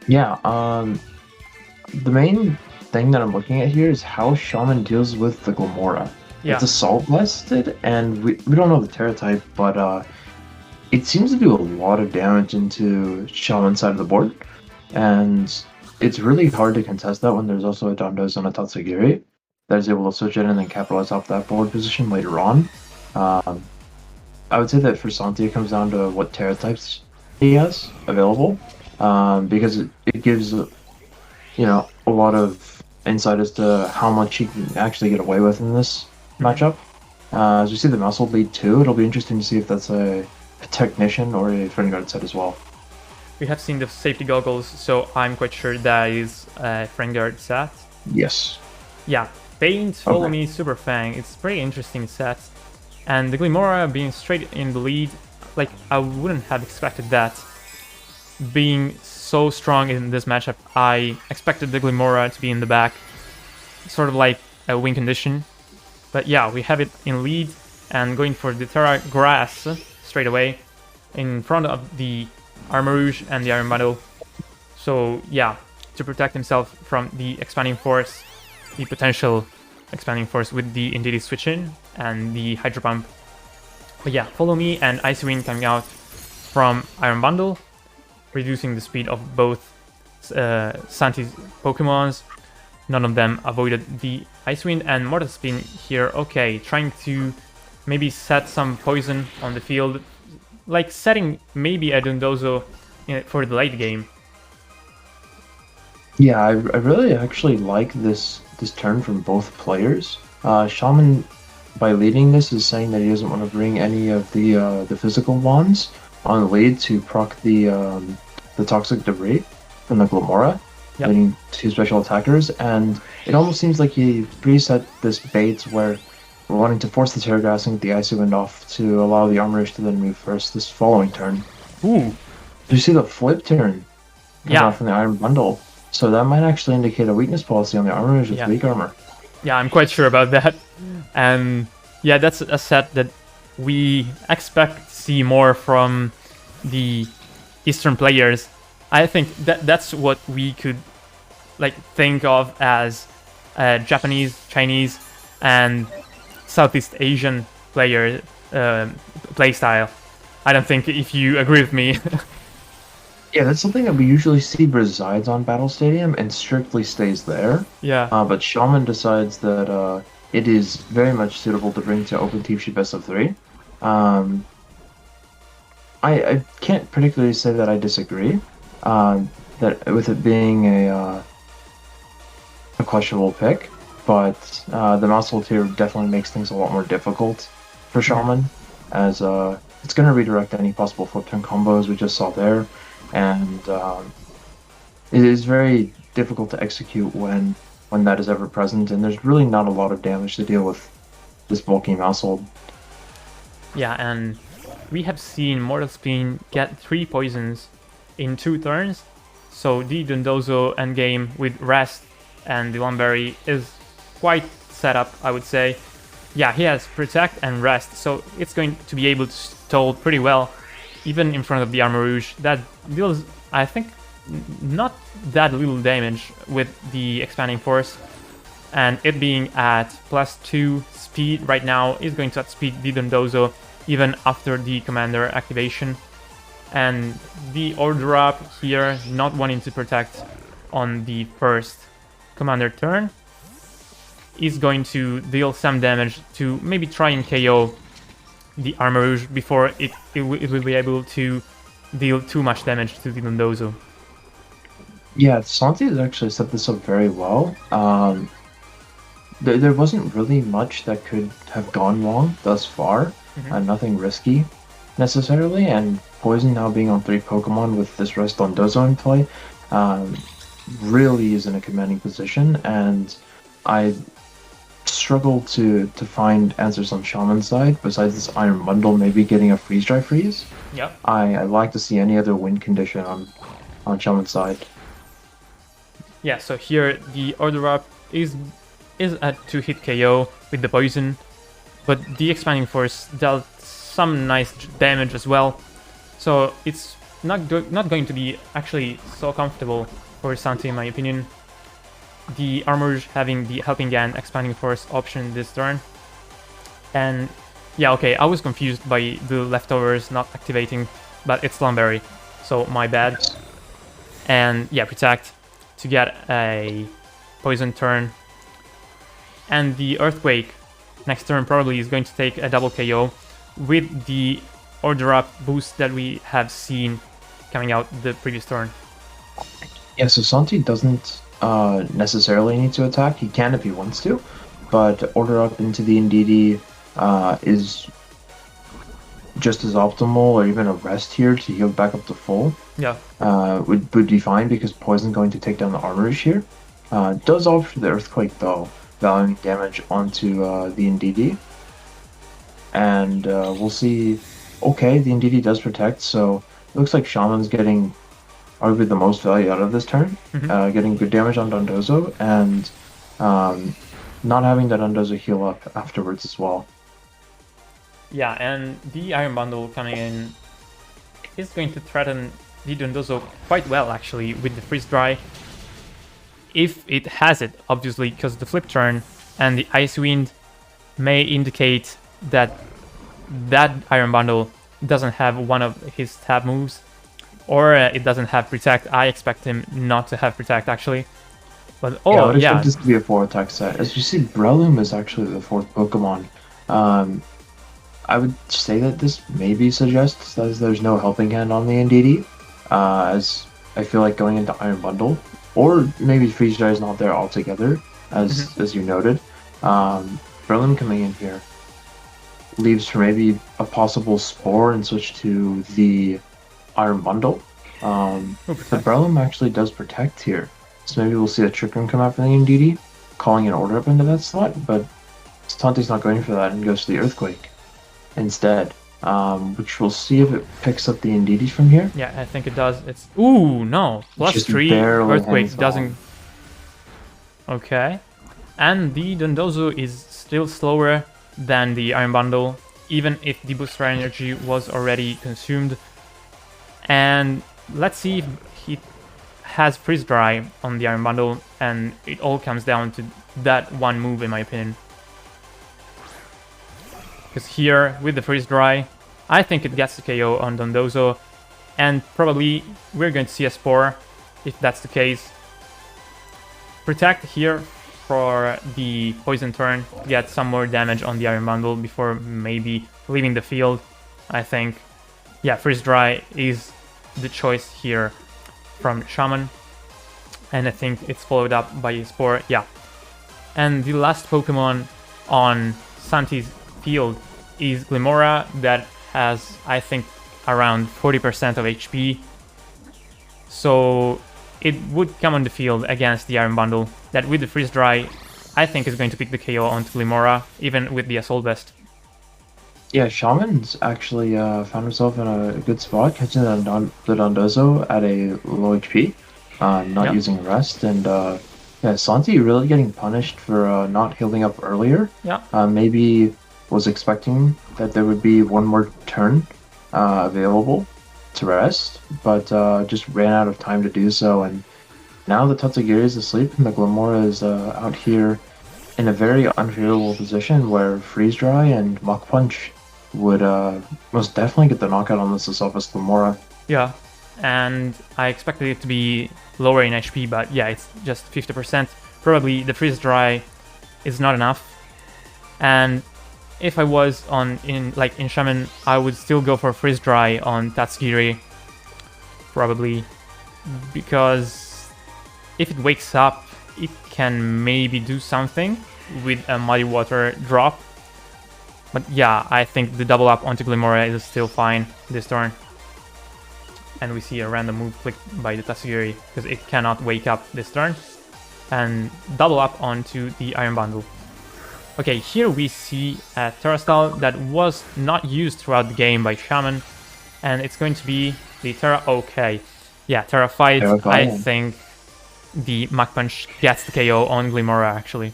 Yeah, the main thing that I'm looking at here is how Shaman deals with the Glamora. Yeah. It's Assault Vested, and we don't know the Terra type, but it seems to do a lot of damage into Shaman's side of the board, and it's really hard to contest that when there's also a Dondozo and a Tatsugiri that is able to switch in and then capitalize off that board position later on. I would say that for Santi, it comes down to what Terra types he has available, because it gives a lot of insight as to how much he can actually get away with in this matchup. As we see the Muscle lead 2, it'll be interesting to see if that's a Technician or a Friend Guard set as well. We have seen the safety goggles, so I'm quite sure that is a Friend Guard set. Yes. Yeah, Paint, Follow Me, Super Fang, it's pretty interesting set. And the Glimora being straight in the lead, like, I wouldn't have expected that. Being so strong in this matchup, I expected the Glimora to be in the back, sort of like a win condition. But yeah, we have it in lead, and going for the Terra Grass straight away in front of the Armarouge and the Iron Bundle. So yeah, to protect himself from the Expanding Force, the potential Expanding Force with the Indeedee switch in and the Hydro Pump. But yeah, Follow Me and Icy Wind coming out from Iron Bundle, reducing the speed of both Santi's Pokemons. None of them avoided the Ice Wind, and Mortal Spin here, okay, trying to maybe set some poison on the field, like setting maybe a Dondozo for the late game. Yeah, I really actually like this turn from both players. Shaman, by leading this, is saying that he doesn't want to bring any of the physical wands on the lead to proc the Toxic Debris from the Glamora, leading to special attackers, and it almost seems like he preset this bait where we're wanting to force the Terra Grass and get the Icy Wind off to allow the Armarouge to then move first this following turn. Ooh. You see the flip turn off from the Iron Bundle, so that might actually indicate a weakness policy on the Armarouge with weak armor. Yeah, I'm quite sure about that. And yeah, that's a set that we expect to see more from the Eastern players. I think that's what we could like think of as Japanese, Chinese, and Southeast Asian player playstyle. I don't think if you agree with me. Yeah, that's something that we usually see resides on Battle Stadium and strictly stays there. Yeah. But Shaman decides that it is very much suitable to bring to Open Team Sheet Best of 3. I can't particularly say that I disagree. That with it being a questionable pick, but the Muscle tier definitely makes things a lot more difficult for Shaman, as it's going to redirect any possible flip turn combos we just saw there, and it is very difficult to execute when that is ever present, and there's really not a lot of damage to deal with this bulky Muscle. Yeah, and we have seen Mortal Spin get 3 poisons in 2 turns, so the Dondozo endgame with Rest and the Lamberry is quite set up, I would say. Yeah, he has Protect and Rest, so it's going to be able to stall pretty well, even in front of the Armarouge. That deals, I think, not that little damage with the Expanding Force, and it being at +2 speed right now is going to outspeed the Dondozo even after the Commander activation. And the Order Up here, not wanting to protect on the first Commander turn, is going to deal some damage to maybe try and KO the Armarouge before it will be able to deal too much damage to the Dondozo. Yeah, Santi has actually set this up very well. There wasn't really much that could have gone wrong thus far. Hmm. Nothing risky necessarily, and Poison now being on three Pokemon with this rest on Dozo in play, um, really is in a commanding position, and I struggle to find answers on Shaman's side besides this Iron Bundle maybe getting a freeze dry freeze. Yep. I like to see any other win condition on Shaman's side. Yeah, so here the order up is at 2-hit KO with the poison, but the expanding force dealt some nice damage as well. So it's not going to be actually so comfortable for Santi in my opinion. The Armor having the Helping Hand expanding force option this turn. And yeah, okay, I was confused by the leftovers not activating, but it's Lumberry, so my bad. And yeah, Protect to get a poison turn. And the Earthquake next turn probably is going to take a double KO with the Order Up boost that we have seen coming out the previous turn. Yeah, so Santi doesn't necessarily need to attack. He can if he wants to, but order up into the Indeedee is just as optimal, or even a rest here to heal back up to full. Yeah. Would be fine because Poison going to take down the Armorish here. Does opt for the Earthquake though, valuing damage onto the Indeedee. And we'll see. Okay, the Indeedee does protect, so it looks like Shaman's getting arguably the most value out of this turn, getting good damage on Dondozo, and not having that Dondozo heal up afterwards as well. Yeah, and the Iron Bundle coming in is going to threaten the Dondozo quite well, actually, with the Freeze Dry. If it has it, obviously, because the Flip Turn and the Ice Wind may indicate that that Iron Bundle doesn't have one of his tab moves, or it doesn't have Protect. I expect him not to have Protect, actually. But I oh, would yeah. expect this to be a 4-attack set. As you see, Breloom is actually the 4th Pokemon. I would say that this maybe suggests that there's no Helping Hand on the Indeedee, as I feel like going into Iron Bundle, or maybe Freeze Dry is not there altogether, as you noted. Breloom coming in here leaves for maybe a possible Spore and switch to the Iron Bundle. The Breloom actually does protect here, so maybe we'll see a Trick Room come out from the Indeedee, calling an order up into that slot, but Tante's not going for that and goes to the Earthquake instead, which we'll see if it picks up the Indeedee from here. Yeah, I think it does. It's ooh no, +3 Earthquake doesn't. Okay, and the Dondozo is still slower than the Iron Bundle, even if the booster energy was already consumed. And let's see if he has Freeze Dry on the Iron Bundle, and it all comes down to that one move, in my opinion. Because here, with the Freeze Dry, I think it gets the KO on Dondozo, and probably we're going to see a Spore, if that's the case. Protect here for the Poison turn, get some more damage on the Iron Bundle before maybe leaving the field, I think. Yeah, Freeze Dry is the choice here from Shaman, and I think it's followed up by Spore, yeah. And the last Pokemon on Santi's field is Glimmora, that has, I think, around 40% of HP. So it would come on the field against the Iron Bundle, that with the Freeze Dry, I think is going to pick the KO onto Glimmora, even with the Assault Vest. Yeah, Shaman's actually found himself in a good spot, catching the Dondozo at a low HP, not using rest, and yeah, Santi really getting punished for not healing up earlier. Yeah. Maybe was expecting that there would be one more turn available to rest, but just ran out of time to do so, and now the Tatsugiri is asleep and the Glimmora is out here in a very unfavorable position where Freeze Dry and Mach Punch would most definitely get the knockout on this Asaphus Glimmora. Yeah, and I expected it to be lower in HP, but yeah, it's just 50%. Probably the Freeze Dry is not enough, and if I was in Shaman, I would still go for Freeze Dry on Tatsugiri, probably, because if it wakes up, it can maybe do something with a Muddy Water drop. But yeah, I think the double up onto Glimmora is still fine this turn. And we see a random move clicked by the Tatsugiri because it cannot wake up this turn. And double up onto the Iron Bundle. Okay, here we see a Terrastyle that was not used throughout the game by Shaman. And it's going to be the Terra. Okay. Yeah, Terra Fight. I think the Mach Punch gets the KO on Glimmora, actually.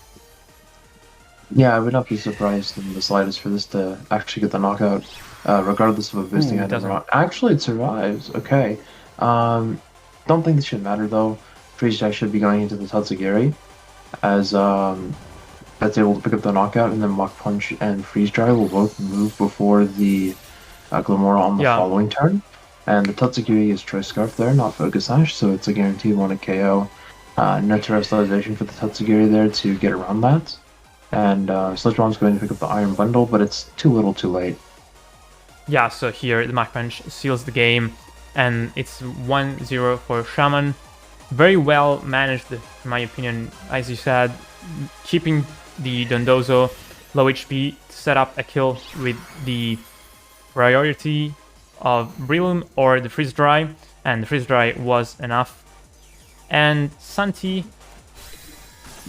Yeah, I would not be surprised in the slightest for this to actually get the knockout, regardless of a boosting item or not. Actually, it survives. Okay. Don't think this should matter, though. Freeze Dry should be going into the Tatsugiri, as that's able to pick up the knockout, and then Mach Punch and Freeze Dry will both move before the Glimmora on the following turn. And the Tatsugiri is Choice Scarf there, not Focus Sash, so it's a guaranteed 1 KO. No Terrestrialization for the Tatsugiri there to get around that. And Sledgeham's going to pick up the Iron Bundle, but it's too little too late. Yeah, so here the Mach Punch seals the game, and it's 1-0 for Shaman. Very well managed, in my opinion, as you said, keeping the Dondozo low HP to set up a kill with the priority of Breloom or the Freeze Dry, and the Freeze Dry was enough. And Santi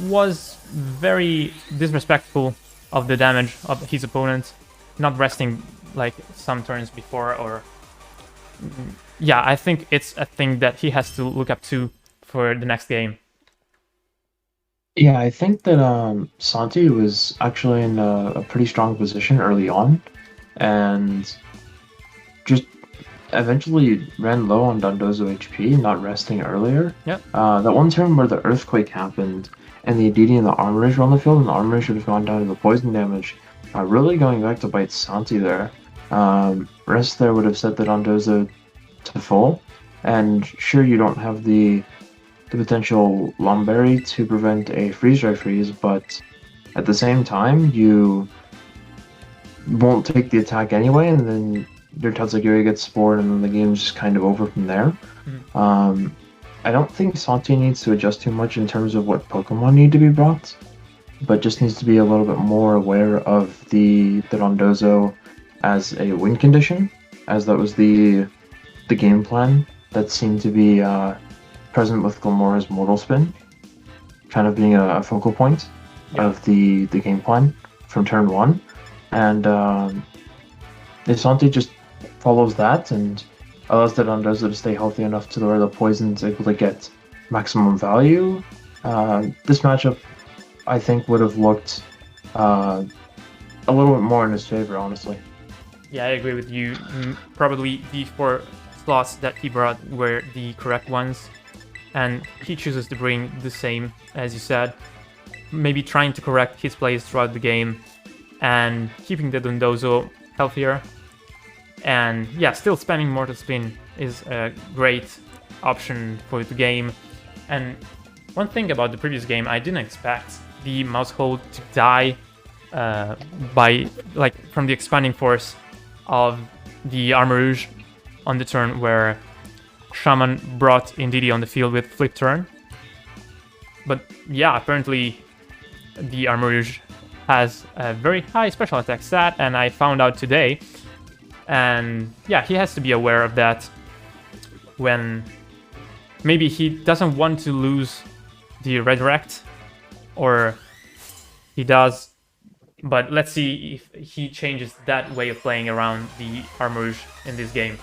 was very disrespectful of the damage of his opponent, not resting like some turns before, or yeah, I think it's a thing that he has to look up to for the next game. Yeah, I think that Santi was actually in a pretty strong position early on, and just eventually ran low on Dondozo HP, not resting earlier. Yep. That one turn where the Earthquake happened, and the Aditi and the Armorage were on the field, and the Armorage should have gone down to the poison damage. Really going back to bite Santi there. Rest there would have set the Dondozo to full, and sure, you don't have the potential Lomberry to prevent a Freeze Dry freeze, but at the same time, you won't take the attack anyway, and then your Tatsugiri gets spored, and then the game's just kind of over from there. Mm-hmm. I don't think Santi needs to adjust too much in terms of what Pokemon need to be brought, but just needs to be a little bit more aware of the Dondozo as a win condition, as that was the game plan that seemed to be present with Glimmora's Mortal Spin, kind of being a focal point of the game plan from turn 1. And if Santi just follows that and allows the Dondozo to stay healthy enough to where the poison's able to get maximum value, this matchup, I think, would have looked a little bit more in his favor, honestly. Yeah, I agree with you. Probably the 4 slots that he brought were the correct ones, and he chooses to bring the same, as you said, maybe trying to correct his plays throughout the game and keeping the Dondozo healthier. And yeah, still spamming Mortal Spin is a great option for the game. And one thing about the previous game, I didn't expect the mouse hold to die from the expanding force of the Armourouge on the turn where Shaman brought Indeedee on the field with flip turn. But yeah, apparently the Armourouge has a very high special attack stat, and I found out today. And yeah, he has to be aware of that when maybe he doesn't want to lose the Redirect, or he does, but let's see if he changes that way of playing around the Armourouge in this game.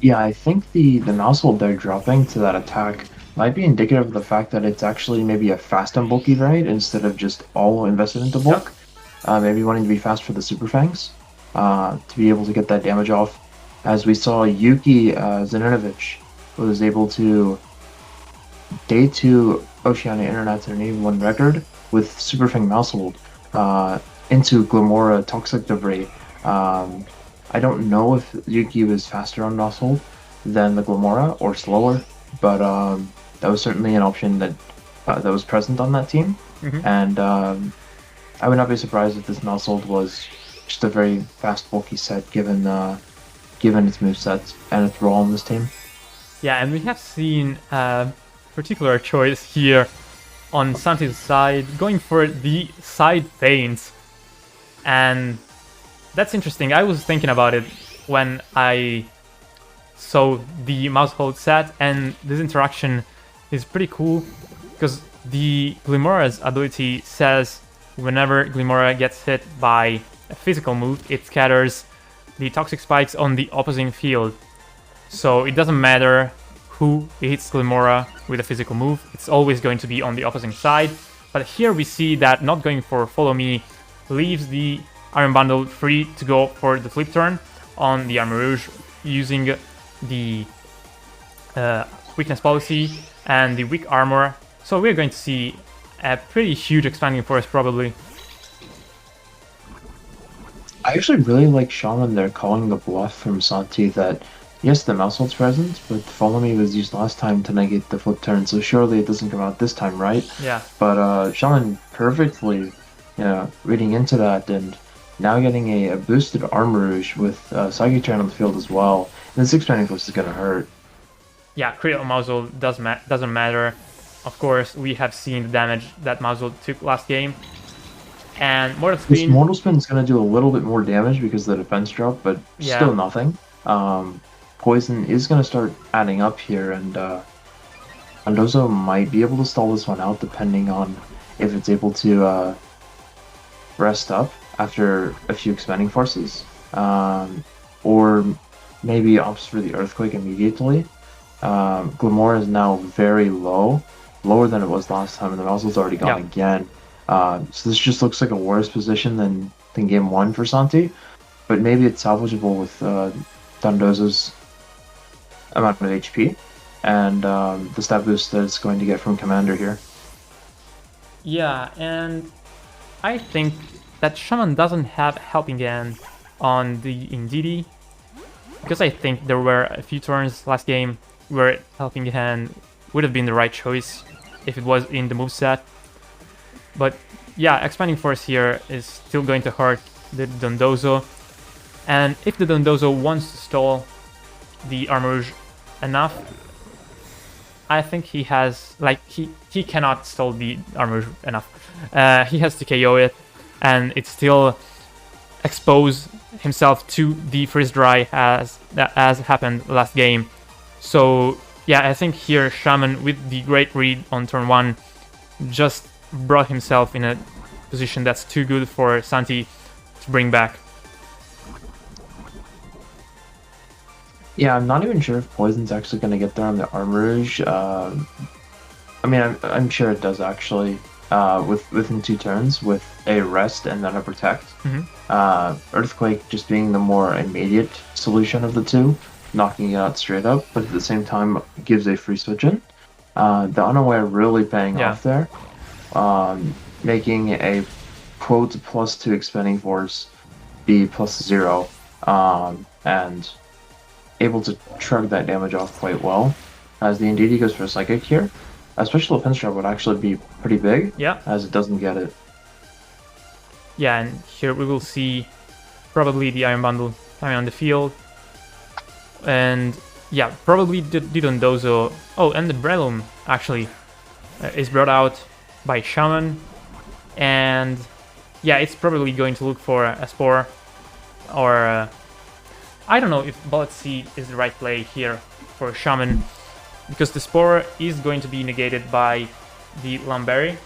Yeah, I think the mouse hold there dropping to that attack might be indicative of the fact that it's actually maybe a fast and bulky variant instead of just all invested into bulk. Maybe wanting to be fast for the Super Fangs to be able to get that damage off. As we saw, Yuki Zaninovich was able to day 2 Oceania International Navy 1 record with Super Fang mouse hold into Glimmora Toxic Debris. I don't know if Yuki was faster on mouse hold than the Glimmora or slower, but that was certainly an option that was present on that team. Mm-hmm. And I would not be surprised if this mouse hold was just a very fast, bulky set given its moveset and its role on this team. Yeah, and we have seen particular choice here on Santi's side, going for the side feints. And that's interesting. I was thinking about it when I saw the mouse hold set, and this interaction is pretty cool because the Glimora's ability says whenever Glimora gets hit by a physical move, it scatters the toxic spikes on the opposing field. So it doesn't matter who hits Glimora with a physical move, it's always going to be on the opposing side. But here we see that not going for Follow Me leaves the Iron Bundle free to go for the flip turn on the Armor Rouge using the weakness policy and the weak armor. So we're going to see a pretty huge expanding force probably. I actually really like Shaman there calling the bluff from Santi that yes, the mouse hold's present, but Follow Me was used last time to negate the flip turn, so surely it doesn't come out this time, right? Yeah. But Shaman perfectly, reading into that, and now getting a boosted Armor Rouge with Psychic Turn on the field as well. And this expanding force is gonna hurt. Yeah, critical muzzle doesn't matter. Of course, we have seen the damage that muzzle took last game. And Mortal Spin... This Mortal Spin is gonna do a little bit more damage because of the defense drop, but still nothing. Poison is going to start adding up here, and Dondozo might be able to stall this one out depending on if it's able to rest up after a few expanding forces, or maybe opts for the Earthquake immediately. Glimora is now very low, lower than it was last time, and the Mousel's already gone again. So this just looks like a worse position than game 1 for Santi, but maybe it's salvageable with Dondozo's amount of HP and the stat boost that it's going to get from Commander here. Yeah, and I think that Shaman doesn't have Helping Hand on the Indeedee, because I think there were a few turns last game where Helping Hand would have been the right choice if it was in the moveset. But yeah, Expanding Force here is still going to hurt the Dondozo, and if the Dondozo wants to stall the Armor Rouge enough, I think he has, he cannot stall the Armor Rouge enough. He has to KO it, and it still expose himself to the freeze dry as happened last game. So yeah, I think here Shaman with the great read on turn 1 just brought himself in a position that's too good for Santi to bring back. Yeah, I'm not even sure if Poison's actually going to get there on the Armor Rouge. I mean, I'm sure it does actually, within 2 turns, with a rest and then a protect. Earthquake just being the more immediate solution of the two, knocking it out straight up, but at the same time gives a free switch in. The Unaware really paying off there, making a quote +2 expanding force be +0, and able to shrug that damage off quite well, as the Indeedee goes for a Psychic here. A special defense drop would actually be pretty big, as it doesn't get it. Yeah, and here we will see probably the Iron Bundle coming on the field, and yeah, probably the Dondozo. Oh, and the Breloom actually is brought out by Shaman, and yeah, it's probably going to look for a Spore, or I don't know if Bullet Seed is the right play here for Shaman, because the Spore is going to be negated by the Lamberry,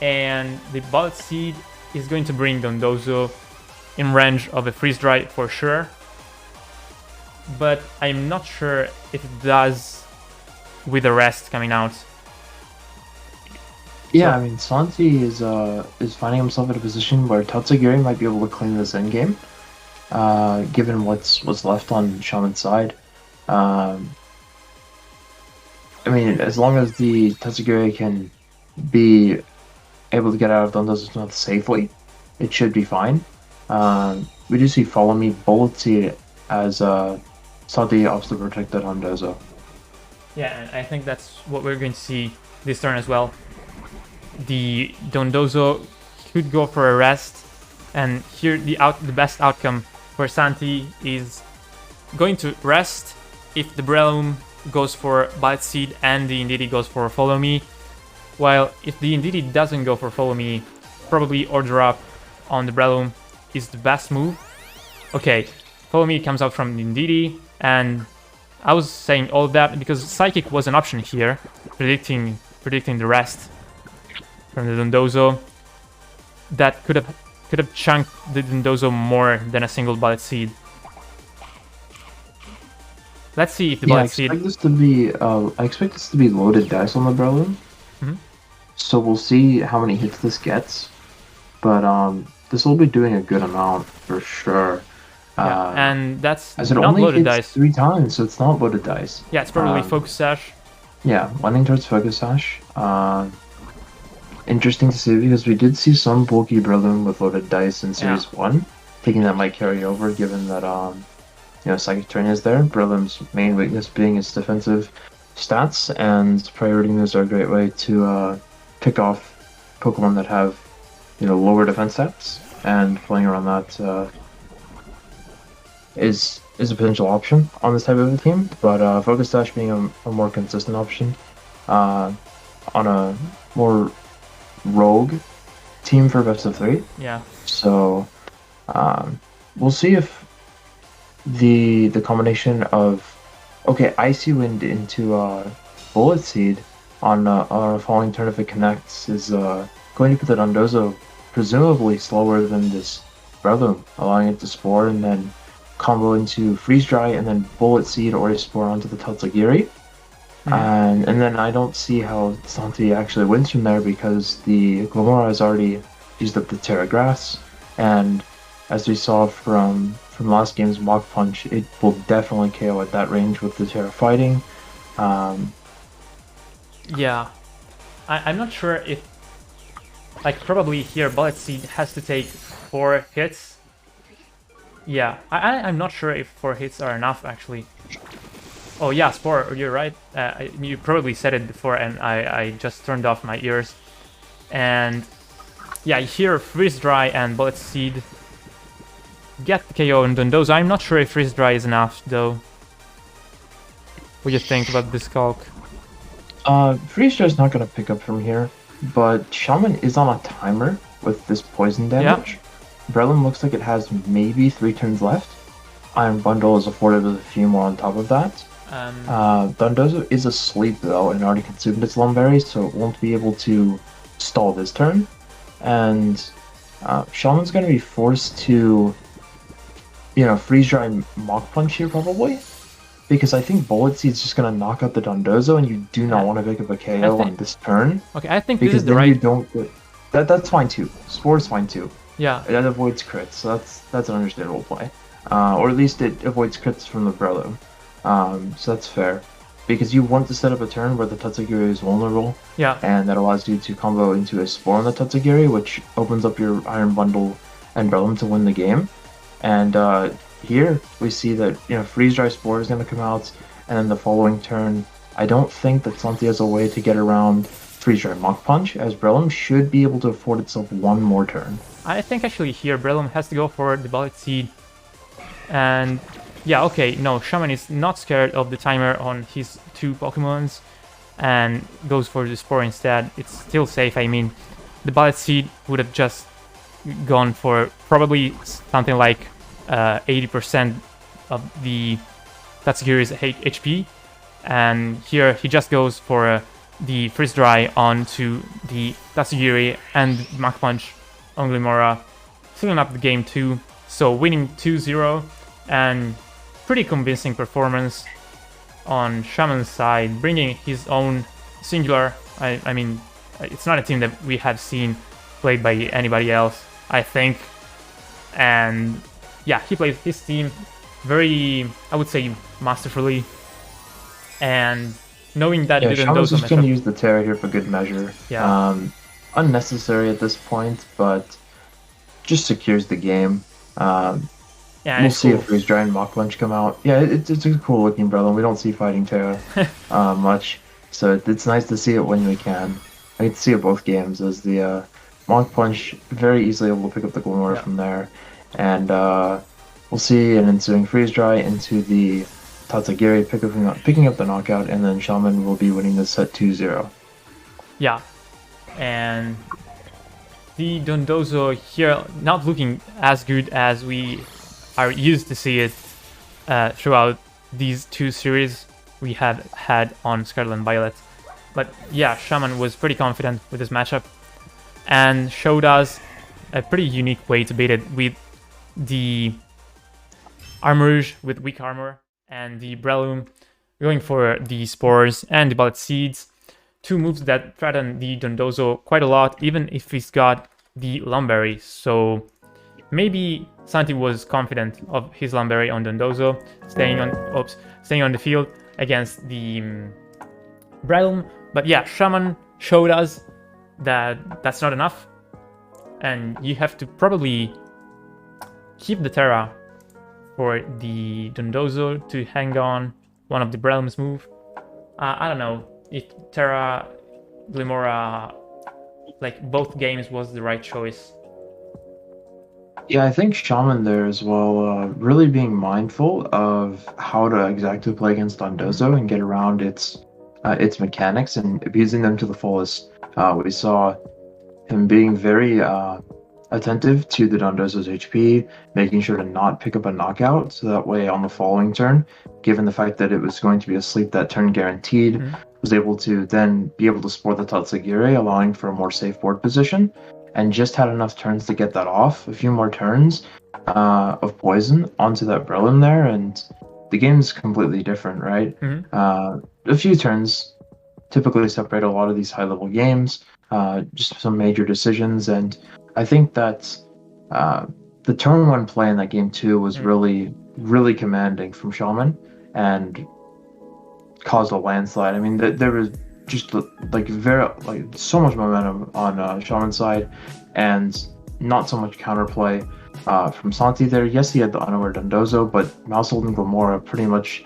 and the Bullet Seed is going to bring Dondozo in range of a Freeze Dry for sure, but I'm not sure if it does with the rest coming out. Yeah, I mean, Santi is finding himself in a position where Tatsugiri might be able to clean this endgame, given what's left on Shaman's side. I mean, as long as the Tatsugiri can be able to get out of Dondozo's mouth safely, it should be fine. We do see Follow Me, Bullet Seed as Santi opts to protect that Dondozo. Yeah, and I think that's what we're going to see this turn as well. The Dondozo could go for a rest, and here the best outcome for Santi is going to rest if the Breloom goes for Bite Seed and the Indeedee goes for Follow Me. While if the Indeedee doesn't go for Follow Me, probably Order Up on the Breloom is the best move. Okay, Follow Me comes out from the Indeedee, and I was saying all that because Psychic was an option here, predicting the rest from the Dondozo. That could have chunked the Dondozo more than a single Bullet Seed. Let's see if the Bullet Seed... I expect this to be loaded dice on the Breloom. So we'll see how many hits this gets. But this will be doing a good amount for sure. Yeah, and that's as it not only loaded hits dice. 3 times, so it's not loaded dice. Yeah, it's probably Focus Sash. Yeah, landing towards Focus Sash. Interesting to see because we did see some bulky Breloom with loaded dice in Series 1. Thinking that might carry over given that Psychic Terrain is there. Breloom's main weakness being its defensive stats, and priority moves are a great way to pick off Pokemon that have lower defense stats, and playing around that is a potential option on this type of a team. But Focus Sash being a more consistent option on a more rogue team for best of 3. Yeah. So we'll see if the combination of Icy Wind into Bullet Seed on a following turn if it connects is going to put the Dondozo presumably slower than this Breloom, allowing it to Spore and then combo into Freeze Dry and then Bullet Seed or a Spore onto the Tatsugiri. And then I don't see how Santi actually wins from there because the Glimmora has already used up the Terra Grass, and as we saw from last game's Mach Punch, it will definitely KO at that range with the Terra Fighting. Yeah, I'm not sure if, probably here Bullet Seed has to take 4 hits. Yeah, I'm not sure if 4 hits are enough, actually. Oh yeah, Spore, you're right. You probably said it before and I just turned off my ears. And yeah, here Freeze Dry and Bullet Seed get the KO in Dondozo. I'm not sure if Freeze Dry is enough, though. What do you think about this calc? Freeze Dry is not going to pick up from here, but Shaman is on a timer with this poison damage. Yeah. Breloom looks like it has maybe 3 turns left. Iron Bundle is afforded with a few more on top of that. Dondozo is asleep though and already consumed its Lumberry, so it won't be able to stall this turn. And Shaman's going to be forced to, Freeze Dry Mach Punch here probably. Because I think Bullet Seed's just going to knock out the Dondozo, and you do not want to pick up a KO on this turn. Okay, I think because this is the then right... you don't get... That's fine too. Spore's fine too. Yeah. It avoids crits, so that's an understandable play. Or at least it avoids crits from the Breloom. So that's fair. Because you want to set up a turn where the Tatsugiri is vulnerable. Yeah. And that allows you to combo into a Spore on the Tatsugiri, which opens up your Iron Bundle and Breloom to win the game. And here we see that Freeze Dry Spore is going to come out, and then the following turn, I don't think that Santi has a way to get around Freeze Dry Mach Punch, as Breloom should be able to afford itself one more turn. I think actually here Breloom has to go for the Bullet Seed. And yeah, okay, no, Shaman is not scared of the timer on his 2 Pokemons and goes for the Spore instead. It's still safe. I mean, the Bullet Seed would have just gone for probably something like 80% of the Tatsugiri's HP, and here he just goes for the Freeze Dry onto the Tatsugiri and Mach Punch on Glimmora, filling up the game too, so winning 2-0, and pretty convincing performance on Shaman's side, bringing his own singular. I mean, it's not a team that we have seen played by anybody else, I think, and yeah, he played his team very, I would say, masterfully, and knowing that it didn't do Shaman's just going to use the Terra here for good measure. Yeah. Unnecessary at this point, but just secures the game. Yeah, we'll see if Freeze Dry and Mach Punch come out. Yeah, it's a cool looking Breloom. We don't see Fighting Terra much, so it's nice to see it when we can. I get to see it both games as the Mach Punch very easily able to pick up the Glimmora from there. And we'll see an ensuing Freeze Dry into the Tatsugiri picking up the knockout, and then Shaman will be winning the set 2-0. Yeah, and the Dondozo here not looking as good as we are used to see it throughout these two series we have had on Scarlet and Violet. But yeah, Shaman was pretty confident with this matchup and showed us a pretty unique way to beat it with the Armourouge with weak armor and the Breloom going for the Spores and the Bullet Seeds. Two moves that threaten the Dondozo quite a lot, even if he's got the Lumberry. So maybe Santi was confident of his Lumberry on Dondozo, staying on the field against the Breloom. But yeah, Shaman showed us that that's not enough, and you have to probably keep the Terra for the Dondozo to hang on one of the Breloom's move. I don't know if Terra Glimora, like both games, was the right choice. Yeah, I think Shaman there as well, really being mindful of how to exactly play against Dondozo and get around its mechanics and abusing them to the fullest. We saw him being very attentive to the Dondozo's HP, making sure to not pick up a knockout, so that way on the following turn, given the fact that it was going to be a sleep that turn guaranteed, was able to then be able to support the Tatsugiri, allowing for a more safe board position, and just had enough turns to get that off, a few more turns of poison onto that Breloom there, and the game's completely different, right? A few turns typically separate a lot of these high-level games, just some major decisions, and I think that the turn one play in that game too was really, really commanding from Shaman and caused a landslide. I mean, there was just so much momentum on Shaman's side, and not so much counterplay from Santi there. Yes, he had the unaware Dondozo, but Mousehold and Glamora pretty much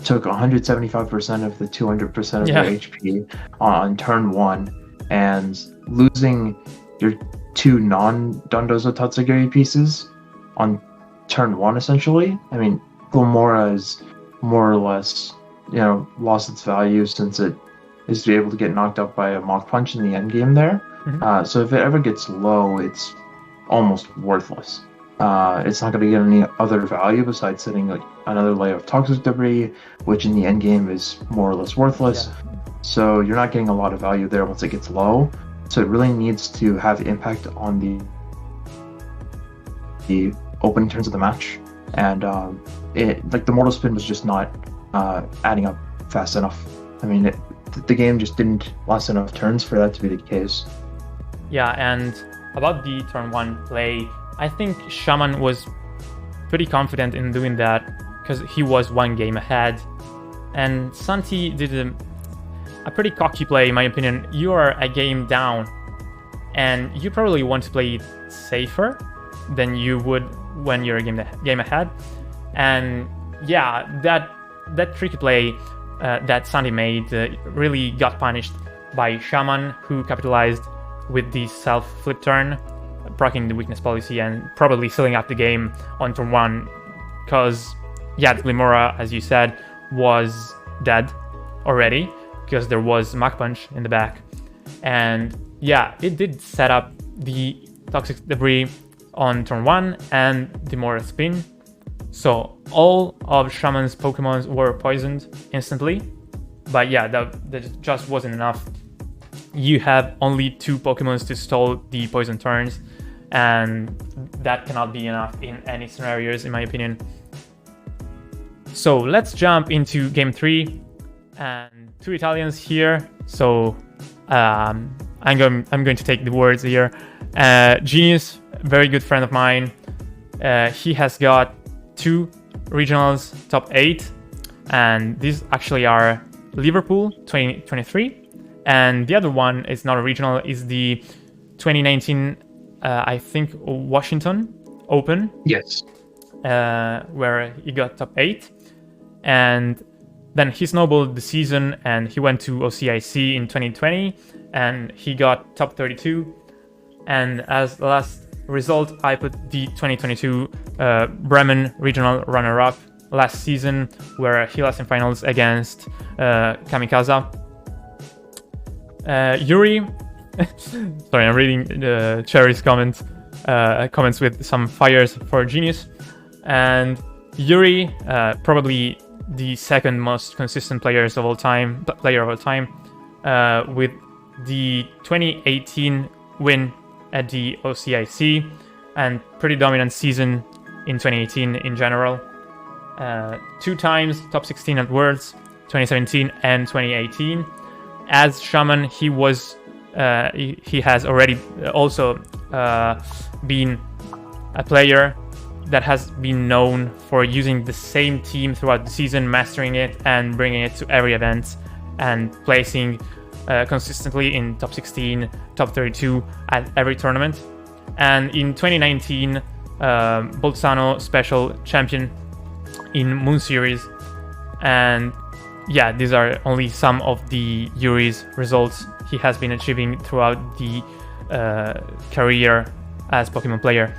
took 175% of the 200% of their HP on turn one, and losing your two non-Dondozo Tatsugiri pieces on turn one, essentially. I mean, Glamora is more or less, lost its value since it is to be able to get knocked up by a Mach Punch in the end game there. So if it ever gets low, it's almost worthless. It's not going to get any other value besides sitting like another layer of toxic debris, which in the end game is more or less worthless. So you're not getting a lot of value there once it gets low. So it really needs to have impact on the opening turns of the match, and the Mortal Spin was just not adding up fast enough. I mean, the game just didn't last enough turns for that to be the case. Yeah, and about the turn one play, I think Shaman was pretty confident in doing that because he was one game ahead, and Santi did a pretty cocky play, in my opinion. You are a game down, and you probably want to play it safer than you would when you're a game ahead. And yeah, that tricky play that Santi made really got punished by Shaman, who capitalized with the self-flip turn, proccing the weakness policy and probably sealing up the game on turn one, because yeah, Glimora, as you said, was dead already, because there was Mach Punch in the back. And yeah, it did set up the Toxic Debris on turn 1 and the Mortal Spin. So all of Shaman's Pokemons were poisoned instantly. But yeah, that just wasn't enough. You have only 2 Pokemons to stall the poison turns, and that cannot be enough in any scenarios, in my opinion. So let's jump into game 3. And 2 Italians here, so I'm going to take the words here. Genius, very good friend of mine. He has got 2 regionals top 8, and these actually are Liverpool 2023, and the other one is not a regional, is the 2019 I think Washington Open. Yes. Where he got top 8, and then he snowballed the season and he went to OCIC in 2020 and he got top 32. And as the last result, I put the 2022 Bremen regional runner-up last season, where he lost in finals against Kamikaza. Yuri, sorry, I'm reading Cherry's comments with some fires for Genius. And Yuri, probably the second most consistent player of all time, with the 2018 win at the OCIC and pretty dominant season in 2018 in general. 2 times top 16 at Worlds, 2017 and 2018. As Shaman, he has already also been a player that has been known for using the same team throughout the season, mastering it and bringing it to every event and placing consistently in top 16, top 32 at every tournament. And in 2019, Bolzano special champion in Moon Series. And yeah, these are only some of the Yuri's results he has been achieving throughout the career as Pokemon player.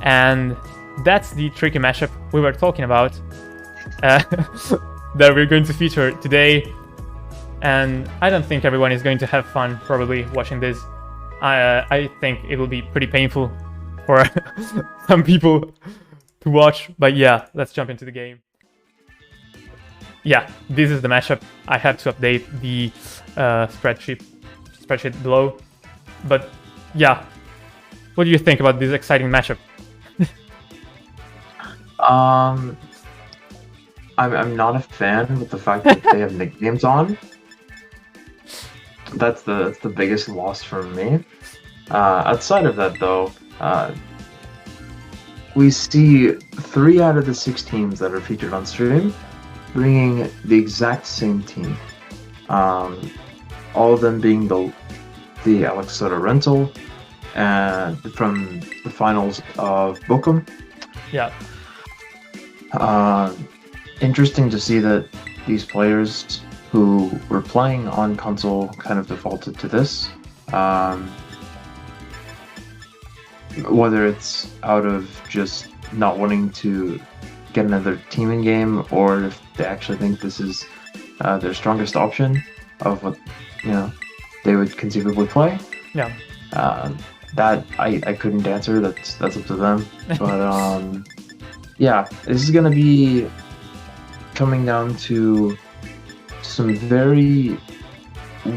And that's the tricky matchup we were talking about that we're going to feature today. And I don't think everyone is going to have fun probably watching this. I think it will be pretty painful for some people to watch. But yeah, let's jump into the game. Yeah, this is the matchup. I have to update the spreadsheet below. But yeah, what do you think about this exciting matchup? I'm not a fan with the fact that they have nicknames on. That's the biggest loss for me. Outside of that, though, we see 3 out of the 6 teams that are featured on stream bringing the exact same team. All of them being the Alex Soda rental and from the finals of Bookham. Yeah. Interesting to see that these players who were playing on console kind of defaulted to this. Whether it's out of just not wanting to get another team in game, or if they actually think this is their strongest option of what they would conceivably play. Yeah. That I couldn't answer. That's up to them. But yeah, this is gonna be coming down to some very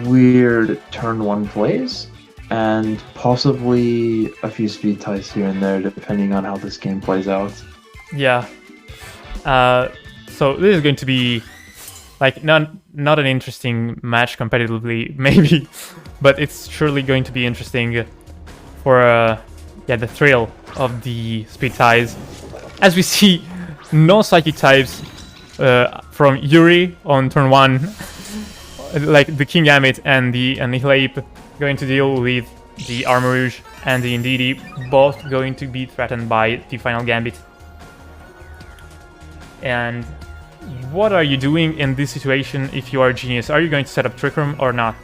weird turn 1 plays and possibly a few speed ties here and there depending on how this game plays out. Yeah. So this is going to be like not an interesting match competitively, maybe, but it's surely going to be interesting for the thrill of the speed ties. As we see, no psychic types from Yuri on turn 1, like the King Gambit and the Nihilate going to deal with the Armarouge and the Indeedee, both going to be threatened by the final Gambit. And what are you doing in this situation if you are Genius? Are you going to set up Trick Room or not?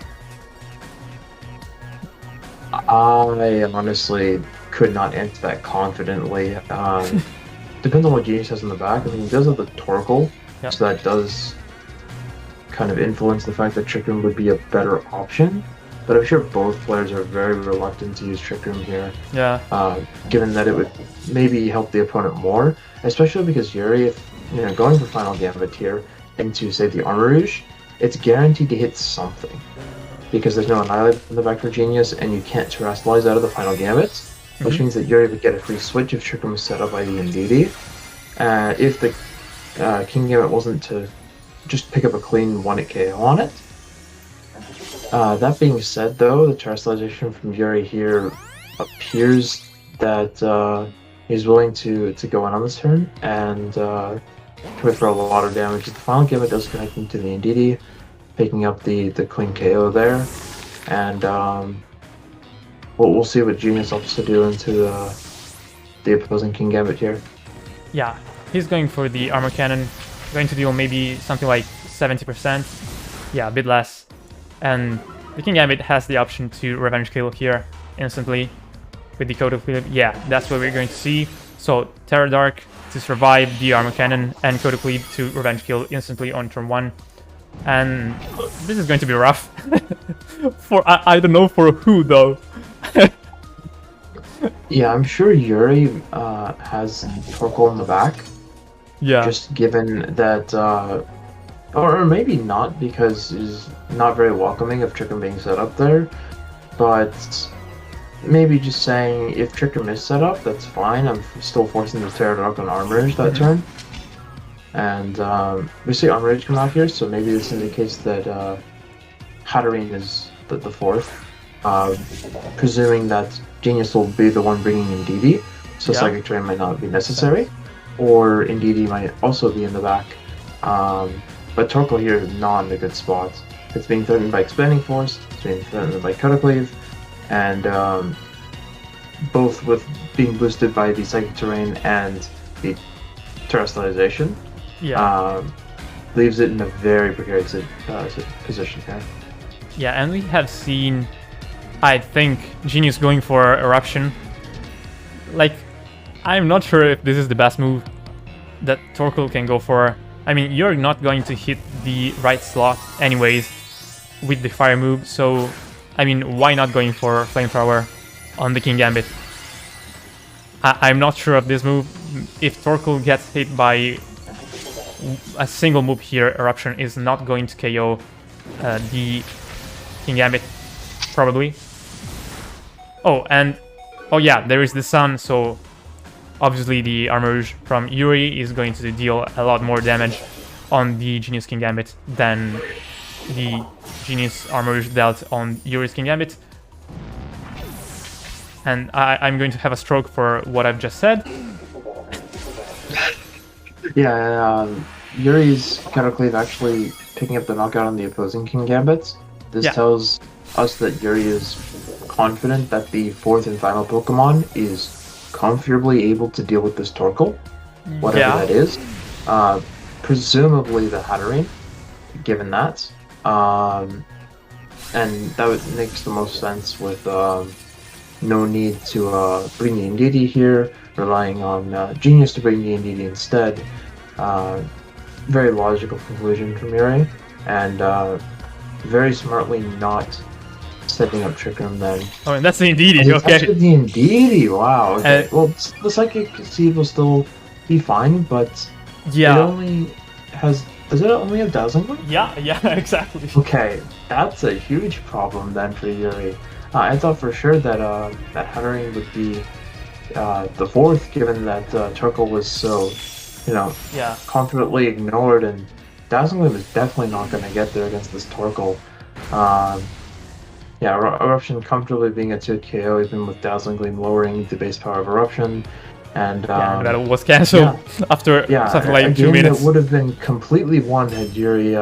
I honestly could not answer that confidently. Depends on what Genius has in the back. I mean, he does have the Torkoal, Yep. so that does kind of influence the fact that Trick Room would be a better option. But I'm sure both players are very reluctant to use Trick Room here. Yeah. Given that it would maybe help the opponent more, especially because Yuri, if going for Final Gambit here into say the Armarouge, it's guaranteed to hit something. Because there's no Annihilate in the back for Genius, and you can't Terrestrialize out of the Final Gambit, which means that Yuri would get a free switch if Trick Room was set up by the Indeedee. If the King Gambit wasn't to just pick up a clean 1-hit KO on it. That being said, though, the Terrestrialization from Yuri here appears that he's willing to go in on this turn and commit for a lot of damage. The Final Gambit does connect into the Indeedee, picking up the clean KO there, and we'll see what Genius opts to do into the opposing King Gambit here. Yeah, he's going for the Armor Cannon, going to deal maybe something like 70%, yeah, a bit less, and the King Gambit has the option to Revenge Kill here instantly with the Code of Flip. Yeah, that's what we're going to see. So Terra Dark to survive the Armor Cannon, and Codicleve to Revenge Kill instantly on turn 1. And this is going to be rough. For I don't know for who though. Yeah, I'm sure Yuri has Torkoal in the back. Yeah. Just given that, or maybe not, because he's not very welcoming of Trick 'em being set up there. But maybe just saying, if Trick 'em is set up, that's fine. I'm still forcing the Terra Dark on Armorage that turn. And we see Armorage come out here, so maybe this indicates that Hatterene is the 4th. Presuming that Genius will be the one bringing in DD, so Psychic Terrain might not be necessary. Or Indeedee might also be in the back. But Torkoal here is not in a good spot. It's being threatened by Expanding Force, it's being threatened by Codicleve, and both with being boosted by the Psychic Terrain and the Terrestrialization, leaves it in a very precarious position here. Yeah, and we have seen, I think, Genius going for Eruption. Like, I'm not sure if this is the best move that Torkoal can go for. I mean, you're not going to hit the right slot anyways with the fire move, so, I mean, why not going for Flamethrower on the King Gambit? I'm not sure of this move. If Torkoal gets hit by a single move here, Eruption is not going to KO the King Gambit, probably. Oh, and, oh yeah, there is the Sun, so obviously the Armorage from Yuri is going to deal a lot more damage on the Genius King Gambit than the Genius Armorage dealt on Yuri's King Gambit. And I'm going to have a stroke for what I've just said. Yeah, Yuri's Cataclysm actually picking up the knockout on the opposing King Gambits. This tells us that Yuri is confident that the 4th and final Pokemon is comfortably able to deal with this Torkoal, whatever that is. Presumably the Hatterene, given that. And that makes the most sense with no need to bring the Indeedee here, relying on Genius to bring the Indeedee instead. Very logical conclusion from Yuri, and very smartly not setting up Trick 'em then. Oh, and that's the Indeedee, okay. That's the Indeedee, wow. Okay. Well, the Psychic Seed will still be fine, but it only has... Does it only have Dazzling Gleam? Yeah, exactly. Okay, that's a huge problem then for Yuri. I thought for sure that that Hatterene would be the 4th, given that Torkoal was so, confidently ignored, and Dazzling Gleam is definitely not going to get there against this Torkoal. Eruption comfortably being a 2 KO, even with Dazzling Gleam lowering the base power of Eruption. And that was cancelled after something like 2 minutes. It would have been completely won had Yuri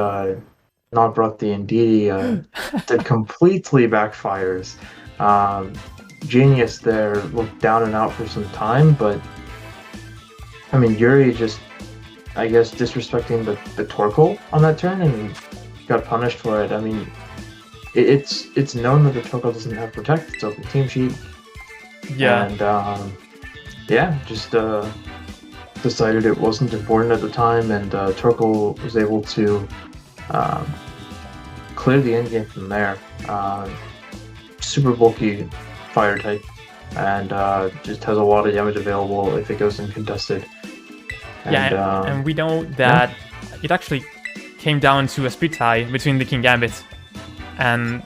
not brought the Indeedee. That completely backfires. Genius there looked down and out for some time, but I mean, Yuri just, I guess, disrespecting the Torkoal on that turn and got punished for it. I mean, it's known that the Torkoal doesn't have Protect, it's open team sheet. Yeah. And just decided it wasn't important at the time, and Torkoal was able to clear the endgame from there. Super bulky fire type, and just has a lot of damage available if it goes uncontested. And we know that it actually came down to a split tie between the King Gambit, and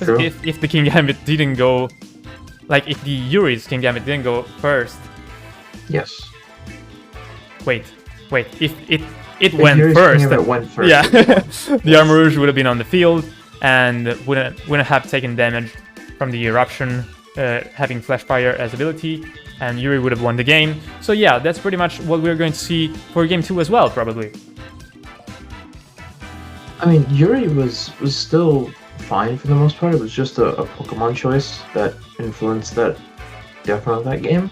if the King Gambit didn't go, like if the Yuri's King Gambit didn't go first. Yes. Wait. If it went first. It went first. Yeah. The Armorage would have been on the field and wouldn't have taken damage from the Eruption, having Flash Fire as ability, and Yuri would have won the game. So yeah, that's pretty much what we're going to see for Game 2 as well, probably. I mean, Yuri was still fine for the most part. It was just a Pokemon choice that influenced that definitely that game.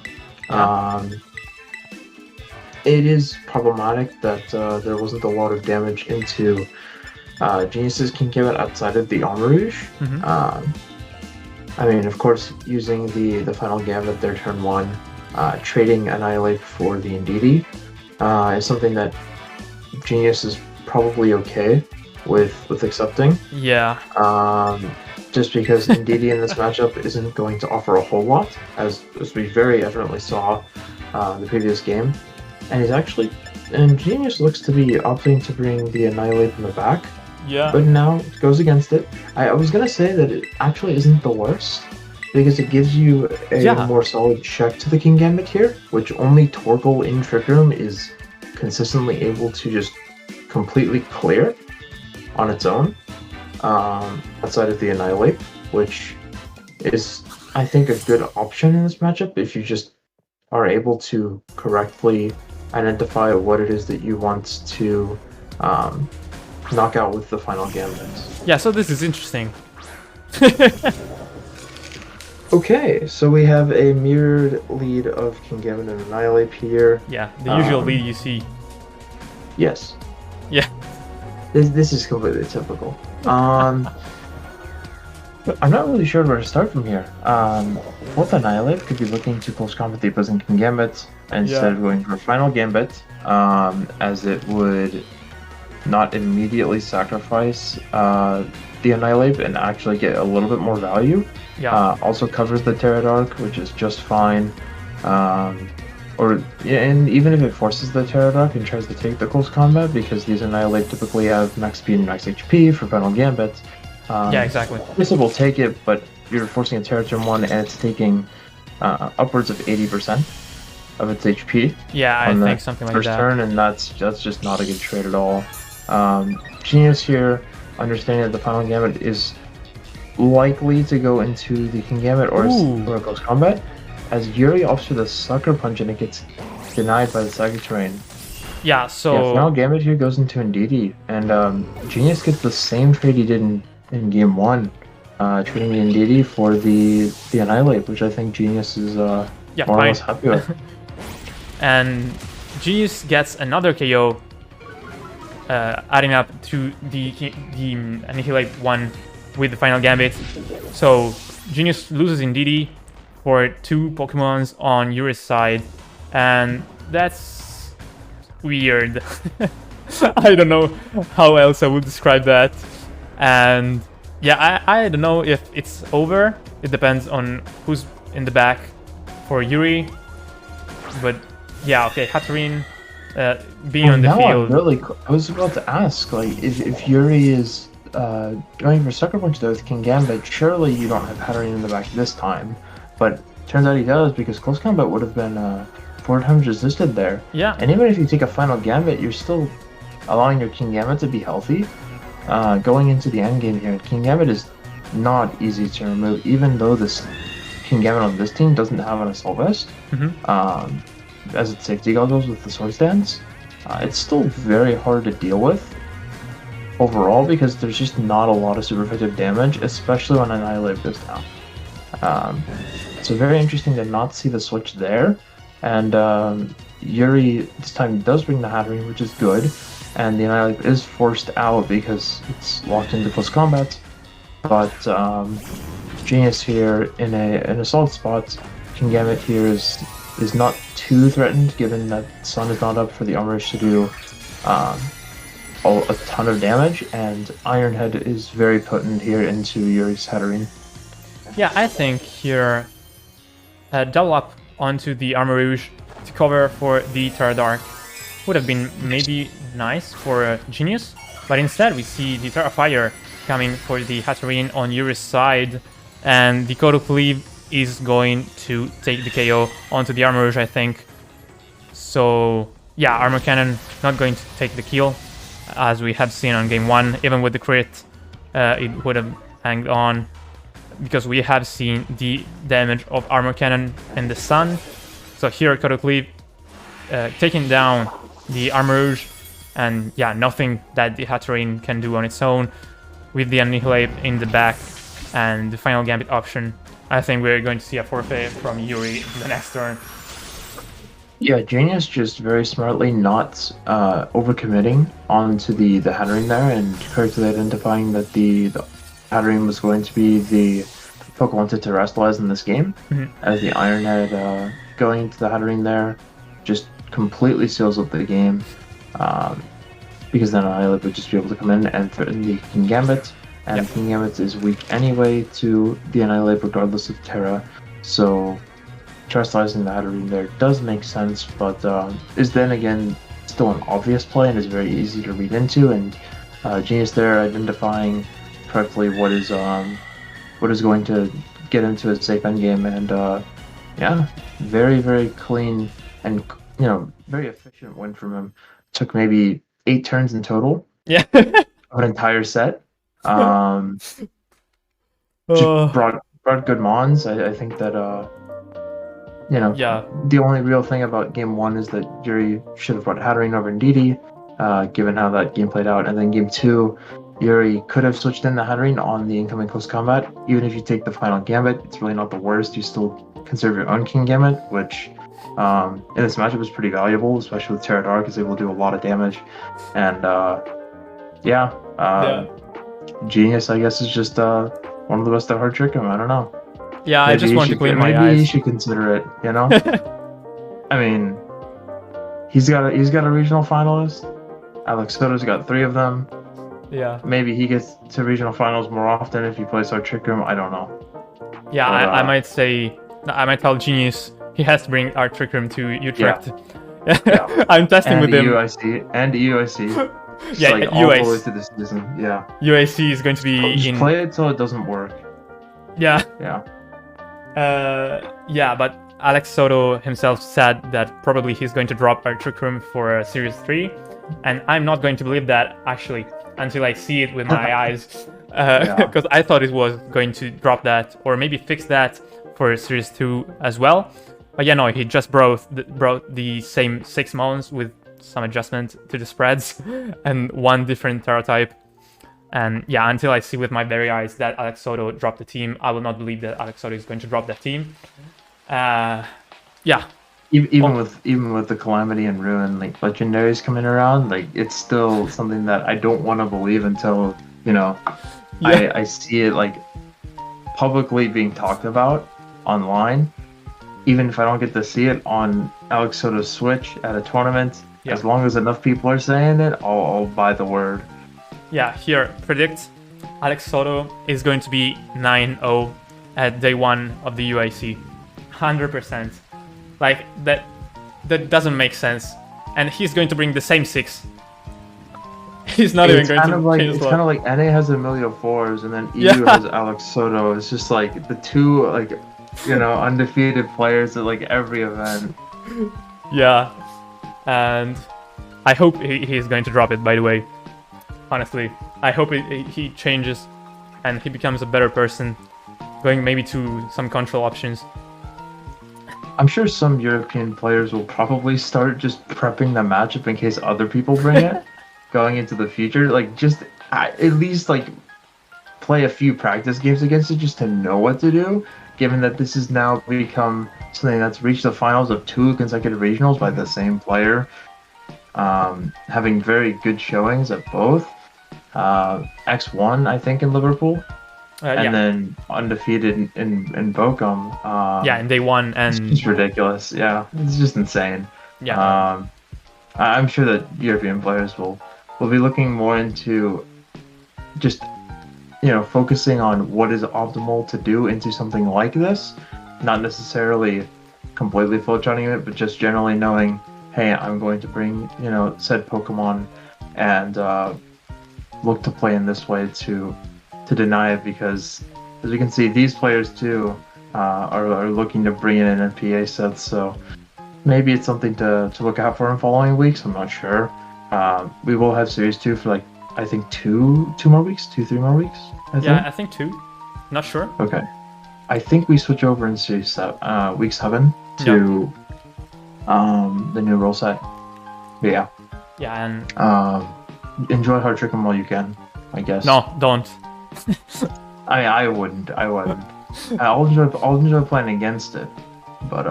It is problematic that there wasn't a lot of damage into Genius's King Gambit outside of the Armorage. I mean, of course, using the final Gambit there turn 1 trading Annihilate for the Indeedee is something that Genius is probably okay with accepting. Yeah. Just because Indeedee in this matchup isn't going to offer a whole lot, as we very evidently saw the previous game. And Genius looks to be opting to bring the Annihilate in the back. Yeah. But now it goes against it. I was gonna say that it actually isn't the worst, because it gives you a more solid check to the King Gambit here, which only Torgal in Trick Room is consistently able to just completely clear on its own, outside of the Annihilate, which is, I think, a good option in this matchup if you just are able to correctly identify what it is that you want to knock out with the final gambit. Yeah, so this is interesting. Okay, so we have a mirrored lead of King Gambit and Annihilate here. Yeah, the usual lead you see. Yes. Yeah. This is completely typical. I'm not really sure where to start from here. Both Annihilate could be looking to close combat the opposing King Gambit instead of going for a final Gambit, as it would not immediately sacrifice the Annihilate and actually get a little bit more value. Yeah. Also covers the Pterodarch, which is just fine. And even if it forces the Pterodarch and tries to take the close combat, because these Annihilate typically have max speed and max HP for final Gambit. Yeah, exactly. This will take it, but you're forcing a Terra turn 1 and it's taking upwards of 80% of its HP. Yeah, I think something like that. First turn, and that's just not a good trade at all. Genius here, understanding that the final Gambit is likely to go into the King Gambit or a close combat, as Yuri opts for the Sucker Punch and it gets denied by the Psychic Terrain. Yeah, so... Yeah, final Gambit here goes into Indeedee, and Genius gets the same trade he did in Game 1, trading the Indeedee for the Annihilate, which I think Genius is more or less happy with. And Genius gets another KO, adding up to the Annihilate one with the final Gambit. So Genius loses Indeedee for 2 Pokemons on Yuri's side, and that's weird. I don't know how else I would describe that. And yeah, I don't know if it's over. It depends on who's in the back for Yuri. But yeah, okay, Hatterene being on the field. I was about to ask, like, if Yuri is going for Sucker Punch though with King Gambit, surely you don't have Hatterene in the back this time. But turns out he does, because close combat would have been 4 times resisted there. Yeah. And even if you take a final Gambit, you're still allowing your King Gambit to be healthy. Going into the end game here, King Gambit is not easy to remove, even though this King Gambit on this team doesn't have an Assault Vest. As its safety goggles with the Swords Dance. It's still very hard to deal with overall, because there's just not a lot of super effective damage, especially when Annihilate goes down. So very interesting to not see the switch there. And Yuri this time does bring the Hatterene, which is good. And the Annihilate is forced out because it's locked into close combat. But Genius here in an assault spot, King Gambit here is not too threatened, given that Sun is not up for the Armorish to do a ton of damage, and Iron Head is very potent here into Yuri's Hatterene. Yeah, I think here double up onto the Armor Rouge to cover for the Pterodarch would have been maybe nice for Genius, but instead we see the Terra Fire coming for the Hatterene on Yuri's side, and the Kodo Cleave is going to take the KO onto the Armor Rouge, I think. So yeah, Armor Cannon not going to take the kill, as we have seen on game 1. Even with the crit, it would have hanged on, because we have seen the damage of Armor Cannon in the Sun. So here Kodo Cleave taking down the Armor Rouge, and yeah, nothing that the Hatterene can do on its own. With the Annihilate in the back and the final Gambit option, I think we're going to see a forfeit from Yuri in the next turn. Yeah, Genius just very smartly not overcommitting onto the Hatterene there, and correctly identifying that the Hatterene was going to be the Pokemon to terrestrialize in this game, Mhm. as the Ironhead going into the Hatterene there just completely seals up the game, because then Annihilape would just be able to come in and threaten the King Gambit, and Yeah. King Gambit is weak anyway to the Annihilape regardless of Terra, so terrestrializing the Hatterene there does make sense, but is then again still an obvious play and is very easy to read into, and Genius there identifying correctly what is going to get into a safe endgame, and yeah, very, very clean and very efficient win from him. Took maybe 8 turns in total Yeah. of an entire set. Just Oh, brought good mons. I think that yeah. the only real thing about game 1 is that Yuri should have brought Hatterene over Ndidi, given how that game played out. And then game 2, Yuri could have switched in the Hatterene on the incoming close combat. Even if you take the final Gambit, it's really not the worst. You still conserve your own King Gambit, which in this matchup is pretty valuable, especially with Terra Dark, is able to do a lot of damage. And Yeah. Genius, I guess, is just one of the best at hard trick him. I don't know. Yeah, I just want to clean my Maybe he eyes. should consider it. I mean, he's got a regional finalist. Alex Soto's got 3 of them. Yeah. Maybe he gets to regional finals more often if he plays our trick room. I don't know. Yeah, But, I might tell Genius he has to bring our Trick Room to Utrecht. Yeah. I'm testing with him. And UIC. Just Yeah, like all the way UIC. to this season. Yeah. UAC is going to be Just in. play it till it doesn't work. Yeah. Yeah. Yeah, but Alex Soto himself said that probably he's going to drop our Trick Room for Series 3, and I'm not going to believe that actually until I see it with my eyes, because I thought it was going to drop that or maybe fix that for Series 2 as well. But yeah, no, he just brought the same 6 mons with some adjustment to the spreads and 1 different Terra type. And yeah, until I see with my very eyes that Alex Soto dropped the team, I will not believe that Alex Soto is going to drop that team. Yeah. Even with the Calamity and Ruin like legendaries coming around, like it's still something that I don't want to believe until I see it like publicly being talked about online. Even if I don't get to see it on Alex Soto's Switch at a tournament, as long as enough people are saying it, I'll buy the word. Yeah, here, predict Alex Soto is going to be 9-0 at day 1 of the UIC. 100%. Like, that doesn't make sense. And he's going to bring the same 6. He's not even going to change It's kind of like NA has Emilio Fours, and then EU has Alex Soto. It's just like the 2, like, undefeated players at like every event. Yeah. And I hope he's going to drop it, by the way. Honestly, I hope he changes and he becomes a better person, going maybe to some control options. I'm sure some European players will probably start just prepping the matchup in case other people bring it going into the future. Like, just at least like play a few practice games against it just to know what to do, given that this has now become something that's reached the finals of 2 consecutive regionals by the same player, having very good showings at both. X1, I think, in Liverpool, and then undefeated in Bochum. In day 1, and it's just ridiculous. Yeah, it's just insane. Yeah, I'm sure that European players will be looking more into just focusing on what is optimal to do into something like this, not necessarily completely flow-charting it, but just generally knowing, hey, I'm going to bring said Pokemon and look to play in this way to deny it, because as you can see, these players too are looking to bring in an NPA sets, so maybe it's something to look out for in following weeks. I'm not sure. We will have Series 2 for like, I think 3 more weeks, I think 2. Not sure. Okay. I think we switch over in Series 7, week 7 to the new rule set. But yeah. Yeah, and enjoy Hard Trick 'em while you can, I guess. No, don't. I mean, I wouldn't. I'll enjoy playing against it, but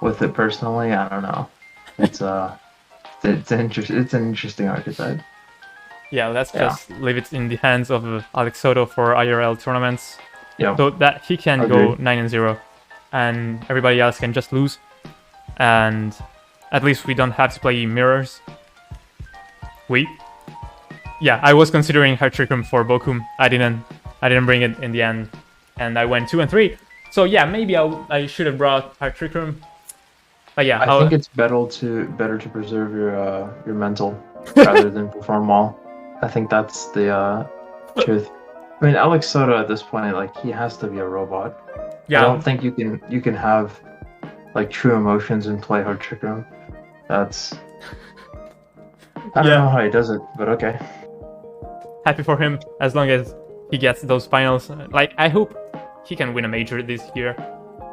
with it personally, I don't know. It's an interesting archetype. Yeah, let's just leave it in the hands of Alex Soto for IRL tournaments. Yeah. so that he can go 9-0, and everybody else can just lose, and at least we don't have to play mirrors. Yeah, I was considering Heart Trick Room for Bokum. I didn't bring it in the end, and I went 2-3. So yeah, maybe I should have brought Heart Trick Room. But yeah, I think it's better to preserve your mental rather than perform well. I think that's the truth. I mean, Alex Soto at this point, like, he has to be a robot. Yeah. I don't think you can have like true emotions and play Heart Trick Room. That's I don't know how he does it, but okay. Happy for him as long as he gets those finals. Like, I hope he can win a major this year.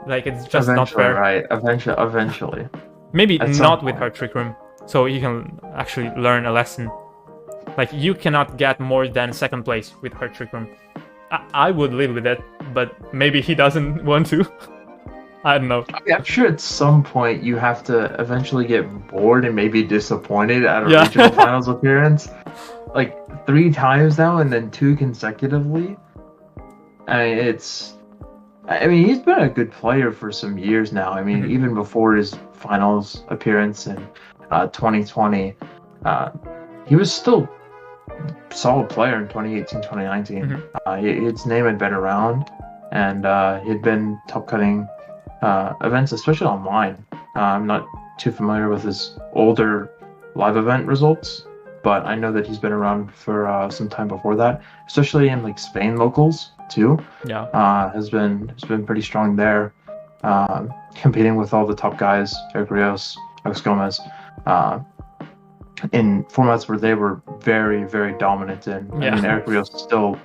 Like, it's just not fair. Right? Eventually. Maybe not with Heart Trick Room, so he can actually learn a lesson. Like, you cannot get more than second place with Heart Trick Room. I would live with it, but maybe he doesn't want to. I don't know. I'm sure at some point you have to eventually get bored and maybe disappointed at a regional finals appearance. Like 3 times now and then 2 consecutively. I mean, he's been a good player for some years now. I mean, even before his finals appearance in 2020, he was still a solid player in 2018, 2019. His name had been around, and he had been top cutting events, especially online. I'm not too familiar with his older live event results, but I know that he's been around for some time before that, especially in like Spain locals too. Yeah. Has been pretty strong there, competing with all the top guys, Eric Rios, Alex Gomez, in formats where they were very, very dominant in. I mean, Eric Rios is still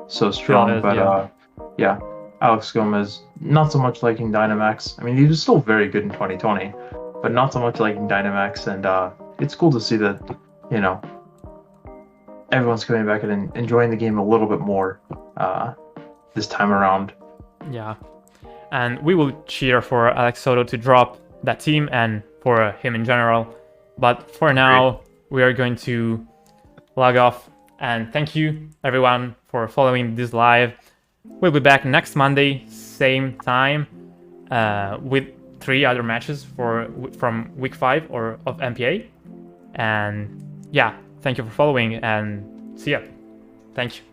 so strong, but Alex Gomez, not so much liking Dynamax. I mean, he was still very good in 2020, but not so much liking Dynamax, and it's cool to see that, you know, everyone's coming back and enjoying the game a little bit more this time around. Yeah, and we will cheer for Alex Soto to drop that team and for him in general. But for now, we are going to log off, and thank you everyone for following this live. We'll be back next Monday, same time, with 3 other matches from week 5 of NPA. And yeah, thank you for following, and see ya. Thank you.